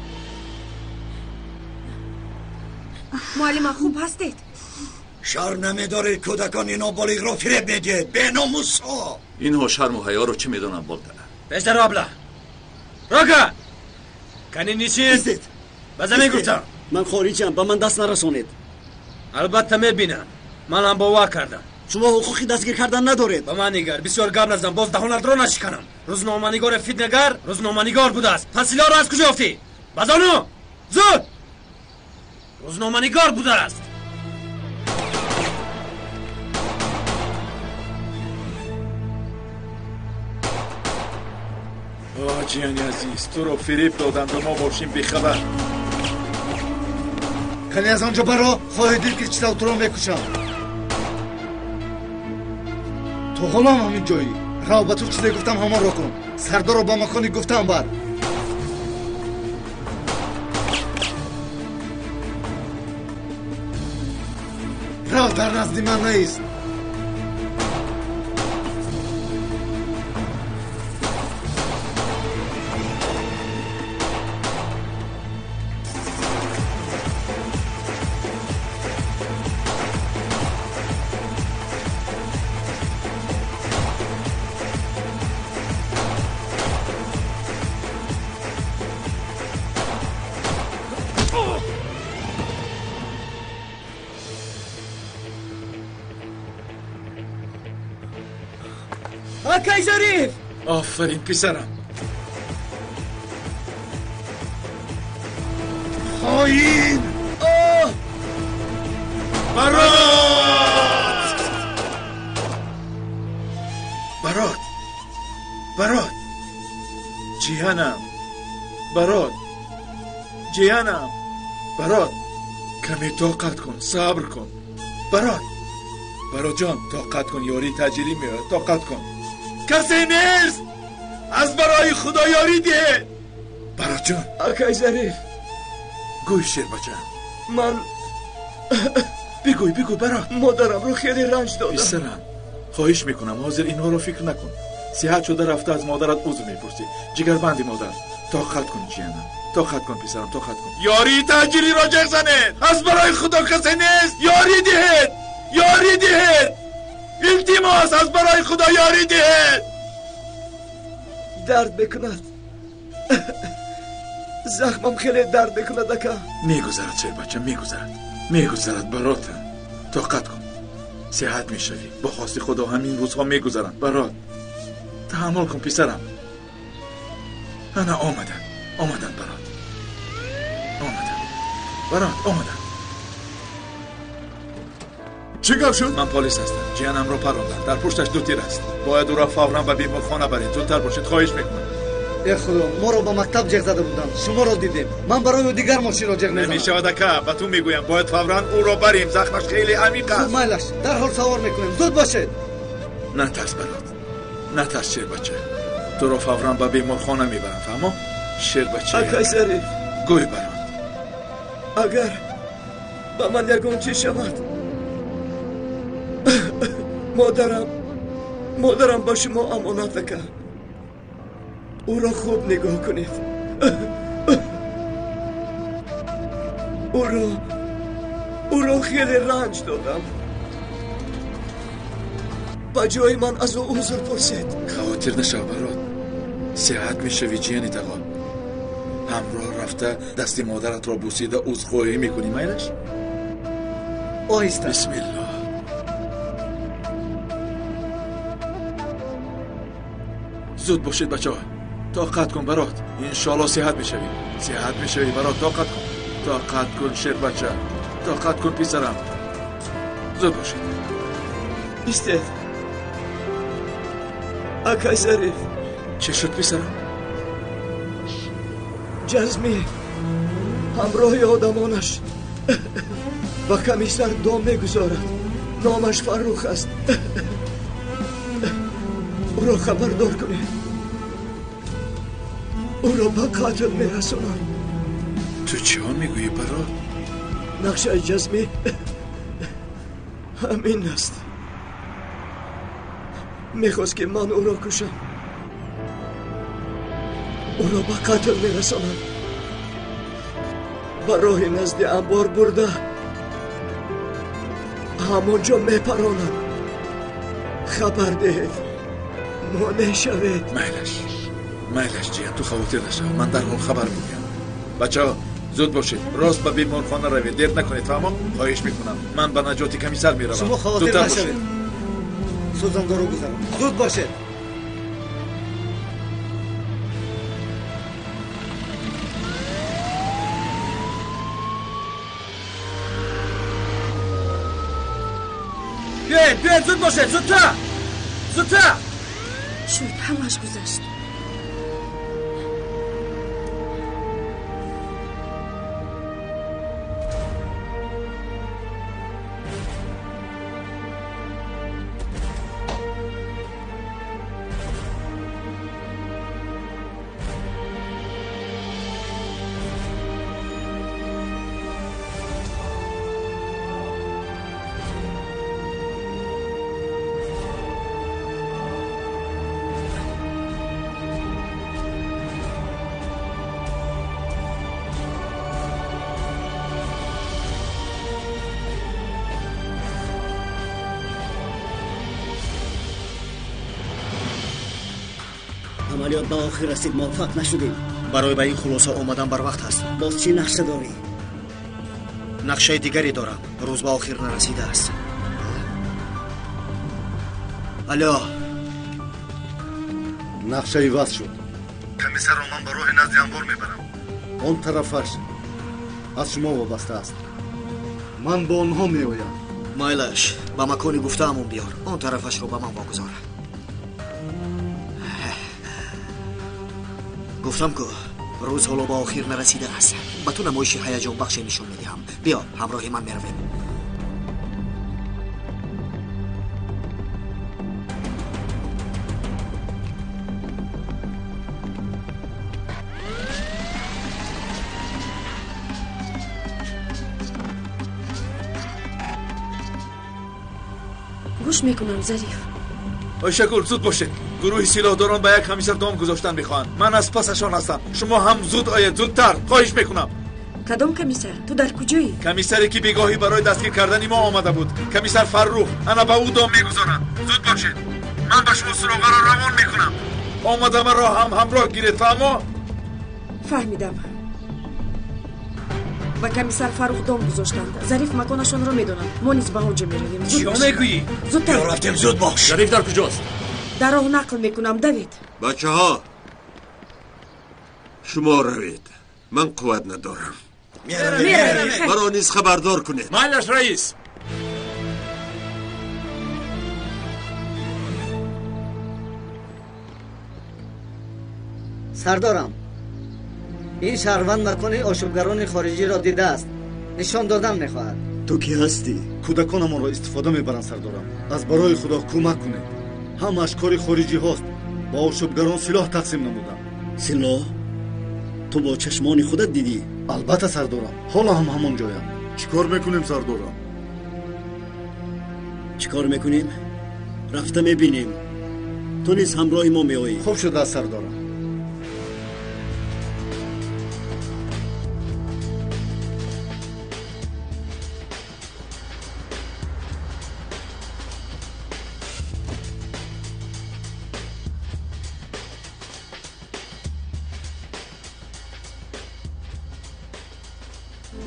معلم خوب هستید؟ شرم نمیدارید کودکان اینا بالغ را فریب میدید. بیناموس ها. اینها شرم و حیا رو چه میدونن بولده؟ بیشتر ابله راکا کنی نیشید به زمین گفتم. من خارجم به من دست نرسونید. البته میبینم. من هم باور کردم. شما حقوقی دستگیر کردن ندارید. به من نگر بسیار گپ نزن. باز دهانت را نشکنم. روزنامه‌نگار فتنه‌گر روزنامه‌نگار بوده است. پس سلاح را از کجا یافتی؟ بزانو زود. روزنامه‌نگار بوده است. جیانی عزیز تو رو فریب دادن و ما باشیم بیخبر. کنی از آنجا برا خواهی که چطور تو رو میکشم. تو حالا هم همین جایی. رو به تو چیزی گفتم همان را کن. سردار رو با مکانی گفتم بر. رو در نزدی من نیست. اکای ظریف آفرین پسرم. خاین. برات جیهنم. برات کمی طاقت کن. صبر کن. برات جان طاقت کن. یاری تجلی میاد. طاقت کن. کسی نیست. از برای خدا یاری ده. برات جان. اکای ظریف گوی شیر بچه. من بگوی برات. مادرم رو خیلی رنج دادم. پسرم خواهش میکنم حاضر اینها رو فکر نکن. صحت شده رفته از مادرت عضو میپرسی. جگر بندی مادر. طاقت کن جیانم. طاقت کن پسرم. طاقت کن. یاری تجلی را جغ زنه. از برای خدا کسی نیست. یاری دهید. التماس از برای خدا یاری دهید. درد بکند. زخمم خیلی درد بکند اکا. میگذرد شیر بچه. میگذرد برات. طاقت کن. صحت میشوی. با خواست خدا همین روزها میگذرند. برات تحمل کن پسرم. انا آمدن برات. آمدن. چی گپ شد؟ من پلیس هستم. جیانم رو پروندن. در پشتش 2 تیر است. باید او را فوراً به بیمارخانه برید. زودتر باشید. خواهش میکنم. ای خدا، ما رو با مکتب جغ زده بودن. شما رو دیدیم. من برای دیگر ماشین رو جغ میزنم. نمیشود اکا. به تو میگویم باید فوراً او را بریم. زخمش خیلی عمیق است. خب مایلش در حال سوار میکنیم. زود باشید. نترس برات. نترس شیر بچه. تو را فوراً به بیمارخانه میبرم. فهمو؟ شیر بچه. آقای ظریف، گوی برات. اگر با من یگان چی شود، مادرم با شما امانت بکن. او را خوب نگاه کنید. او را خیلی رنج دادم. با جای من از او عذر پرسید. خاطر نشو برات. صحت میشوی جیانی تقا. همراه رفته دستی مادرت را بوسیده عذرخواهی میکنی میلش؟ آهسته. بسم الله. زود باشید بچه ها. طاقت کن برات. انشالله صحت میشوی برات. طاقت کن شیر بچه. طاقت کن پسرم. زود باشید. ایستید آقای ظریف. چه شد پسرم؟ جزمی همراه آدمانش و کمیسر دام میگذارد. نامش فروخ است. او را خبردار کنید. او را به قاتل میرسانند. تو چه ها میگویی برات؟ نقشه جزمی همین است. میخواست که من او را کشم. او را به قتل میرسانند. به راه نزد انبار برده همونجا میپرانند. خبر دهید. مانع شوید. میلش جیان تو خاطر نشو. من در حال خبر میگم. بچه ها زود باشید. راست به بیمارخانه روید. دیر نکنید. فهمم؟ خواهش میکنم. من به نجات کمیسر میروم. شما خاطر نشوید. سوزنگار رو بزنم. زود باشید. بیاید زود باشید. زودتر. شد همش گذشت. عملیات به آخر رسید. موفق نشدیم. برای به این خلاصه آمدن بر وقت است. باز چی نقشه داری؟ نقشه دیگری دارم. روز به آخر نرسیده است. الو. نقشه وصل شد. کمیسر رو من به راه نزد انبار میبرم. اون طرفش از شما وابسته است. من با اونها میآیم. مایلش به مکانی گفته‌امون بیار. اون طرفش رو به من واگذار. گفتم که روز حالا به آخر نرسیده است. به تو نمایش هیجان بخش نشون میدهم. بیا همراه من میرویم. گوش میکنم ظریف. شکل زود باشید. گروه سلاحداران به یک کمیسر دام گذاشتن میخوان. من از پسشان هستم. شما هم زود آید. زودتر. خواهش میکنم. کدام کمیسر؟ تو در کجایی؟ کمیسری که بیگاهی برای دستگیر کردن ما آمده بود. کمیسر فروخ. انا به او دام میگذارم. زود باشید. من به شما سراغ را روان میکنم. آمدم را هم همراه گیرید. فهمو؟ فهمیدم. ба комиссар Фарух дом гузоштанд. Зариф маконашонро медонад. мо низ ба онҷо меравем. чиё мегӯӣ? зудтар рафтем, зуд бош. зариф дар куҷост? дар роҳ нақл мекунам. давид, бачаҳо, шумо равед. ман қувват надорам. маро низ хабардор кунед. майлаш раис. سردارم این شهروند مکان آشوبگران خارجی را دیده است نشان دادن میخواهد تو کی هستی؟ کودکانمان را استفاده میبرند سردارم از برای خدا کمک کنید همش کاری خارجی هاست با آشوبگران سلاح تقسیم نمودند سلاح؟ تو با چشمان خودت دیدی؟ البته سردارم حالا هم همان جایم چیکار میکنیم سردارم؟ چیکار میکنیم؟ رفته میبینیم تو نیز همراه ما میایی خوب شده سردارم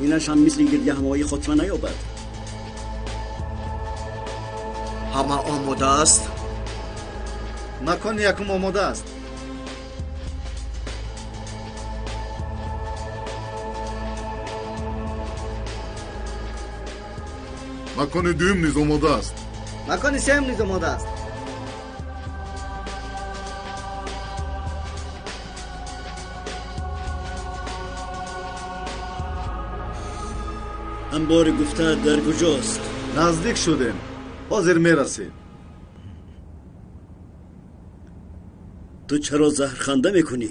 اینش هم مثل گردی همایی خطمه نیابد همه آماده است مکان یکم آماده است مکان دوم نیز آماده است مکان سوم نیز آماده است انبار گفته در کجاست؟ نزدیک شدیم حاضر میرسیم تو چرا زهرخنده میکنی؟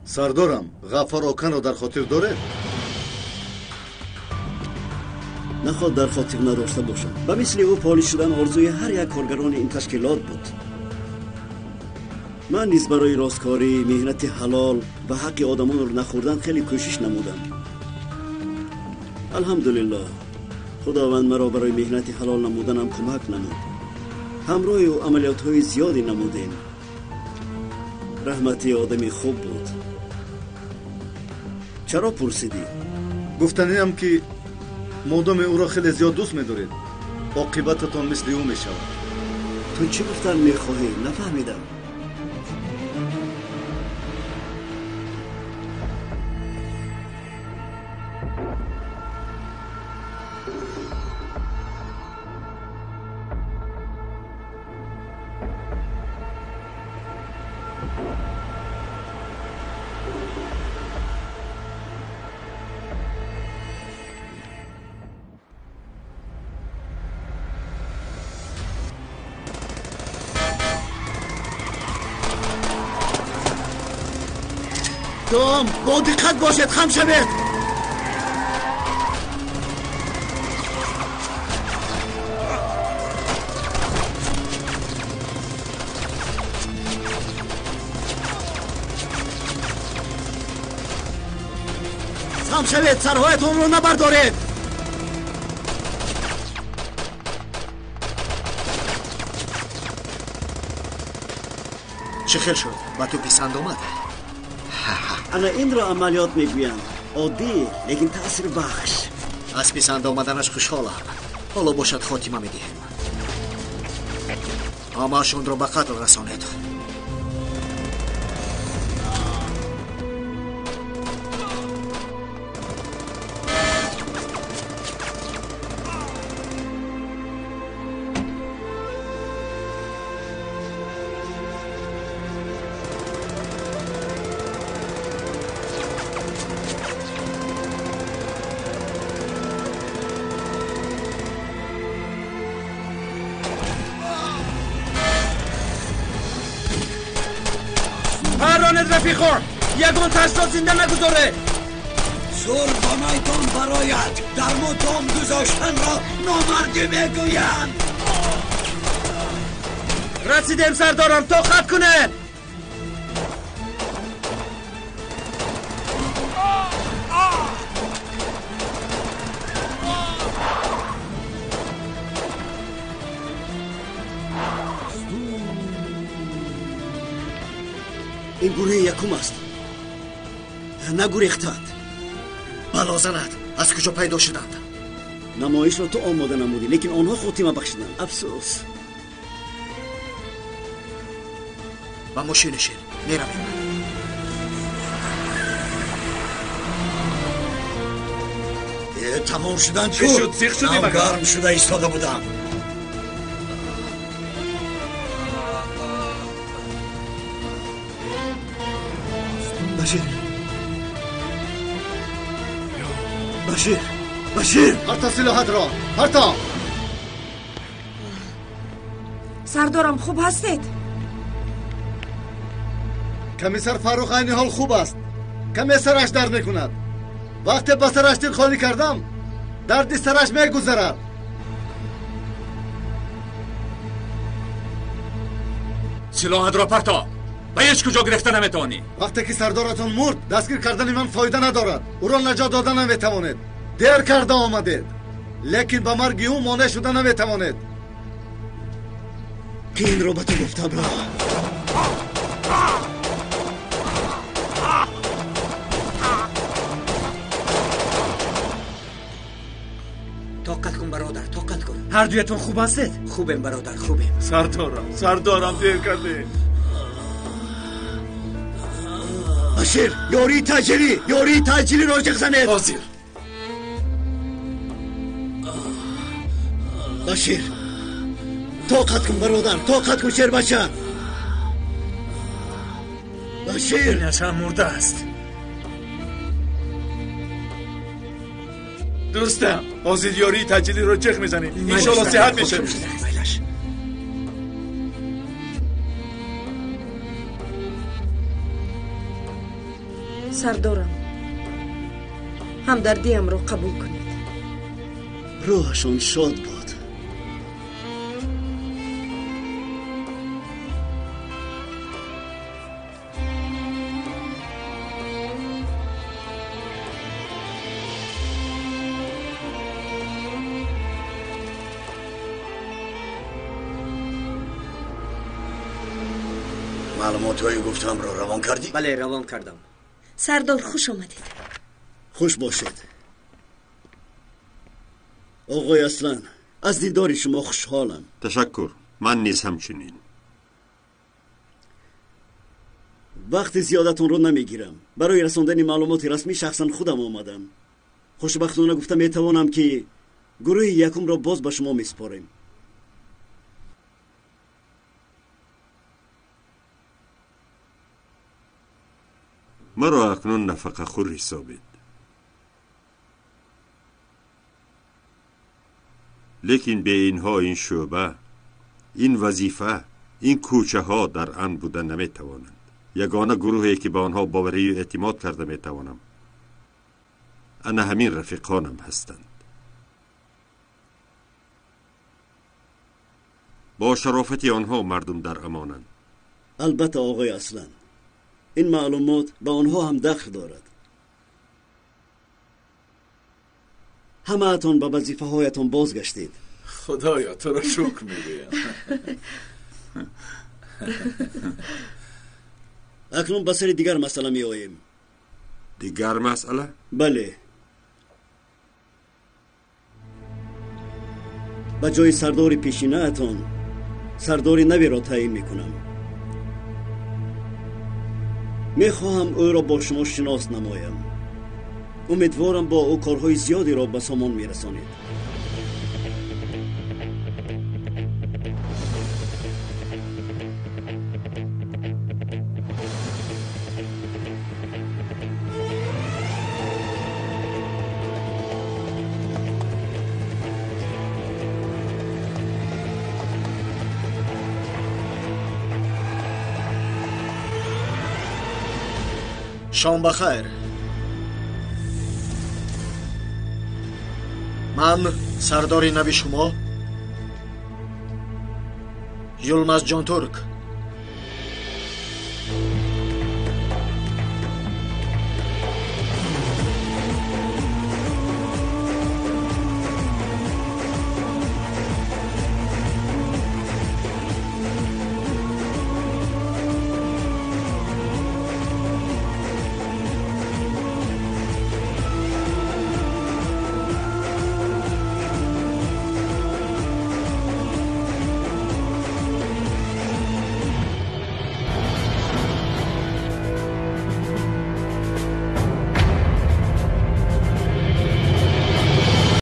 سردارم غفار آکن را در خاطر داره؟ نخواد در خاطر نداشته باشم به مثل او پالیش شدن آرزوی هر یک کارگران این تشکیلات بود من نیز برای راستکاری مهنت حلال و حق آدمان رو نخوردن خیلی کوشش نمودم الحمدلله خداوند مرا برای مهنت حلال نمودنم کمک نمود همراه او عملیات های زیادی نمودیم رحمتی آدمی خوب بود چرا پرسیدی؟ گفتنیم که مادام او را خیلی زیاد دوست می‌دارید عاقبتتان مثل او میشود تو چی گفتن میخواهی؟ نفهمیدم دام با دقت باشد خم شوید خم شوید سرهایتون رو نبردارید چه خیل شد با تو پسند اومد انا این را عملیات میگویم عادی لیکن تأثیر بخش از پسند آمدنش خوشحالم حالا باشد خاتمه میدیم همه‌شون را به قتل رسانید رفیقان یگان تشت زنده نگذاره سلطانایتان برایت در ما دام گذاشتن را نامردی میگویند رسیدیم سردارم طاقت کنه این گروه یکم است نگریختند балозанат аз куҷо пайдо шуданд? намоишро ту омода намудӣ, лекин онҳо хотима бахшиданд. афсӯс. ба мошин нишин, меравем. тамом шуданд чӣ шуд? зиқ шудӣ ман гарм шуда истода будам. башир башир башир ҳарта силоҳатро ҳарта. сардорам хуб ҳастед? комиссар фаррух айни ҳол хуб аст. каме сараш дард мекунад. вақте ба сараш дилхонӣ кардам, дарди сараш мегузарад. силоҳатро парто. ба ҳеҷ куҷо гирифта наметавонӣ. вақте ки сардоратон мурд, дастгир кардани ман фоида надорад. ӯро наҷот дода наметавонед. дер карда омадед, лекин ба марги ӯ монеъ шуда наметавонед. ки инро ба ту гуфтам ро. тоқат кун бародар, тоқат кун. ҳардуятон хуб ҳастед? хубем бародар, хубем. сардорам дер кардӣ. башир, ёрии таъҷилӣ роҷиқ занед. ҳозир. башир, тоқат кун бародар, тоқат кун шербача. башир, инашам мурдааст. дӯстам, ҳозир ёрии таъҷилиро ҷиғ мезанем. иншоалло сиҳат мешавӣ. сардорам, ҳамдардиамро қабул кунед. рӯҳашон шод бод. маълумотҳои гуфтамро равон кардӣ? бале, равон кардам. сардор хуш омадед. хуш бошед. оғои аслан, аз дидори шумо хушҳолам. ташаккур. ман низ ҳамчунин. вақти зиёдатонро намегирам. барои расондани маълумоти расмӣ шахсан худам омадам. хушбахтона гуфта метавонам ки гурӯҳи якумро боз ба шумо месупорем. маро акнун нафақахӯр ҳисобед. лекин бе инҳо ин шӯъба, ин вазифа, ин кӯчаҳо дар амн буда наметавонанд. ягона гурӯҳе ки ба онҳо боварию эътимод карда метавонам, ана ҳамин рафиқонам ҳастанд. бо шарофати онҳо мардум дар амонанд. албатта оғои аслан, ин маълумот ба онҳо ҳам дахл дорад. ҳамаатон ба вазифаҳоятон бозгаштед. худоё туро шукр мегӯям. акнун ба сари дигар масъала меоем. дигар масъала? бале. ба ҷои сардори пешинаатон сардори наверо таъин мекунам. мехоҳам ӯро бо шумо шинос намоям. умедворам бо ӯ корҳои зиёдеро ба сомон мерасонед. شام بخیر. من سردار نوی شما یلمز جان ترک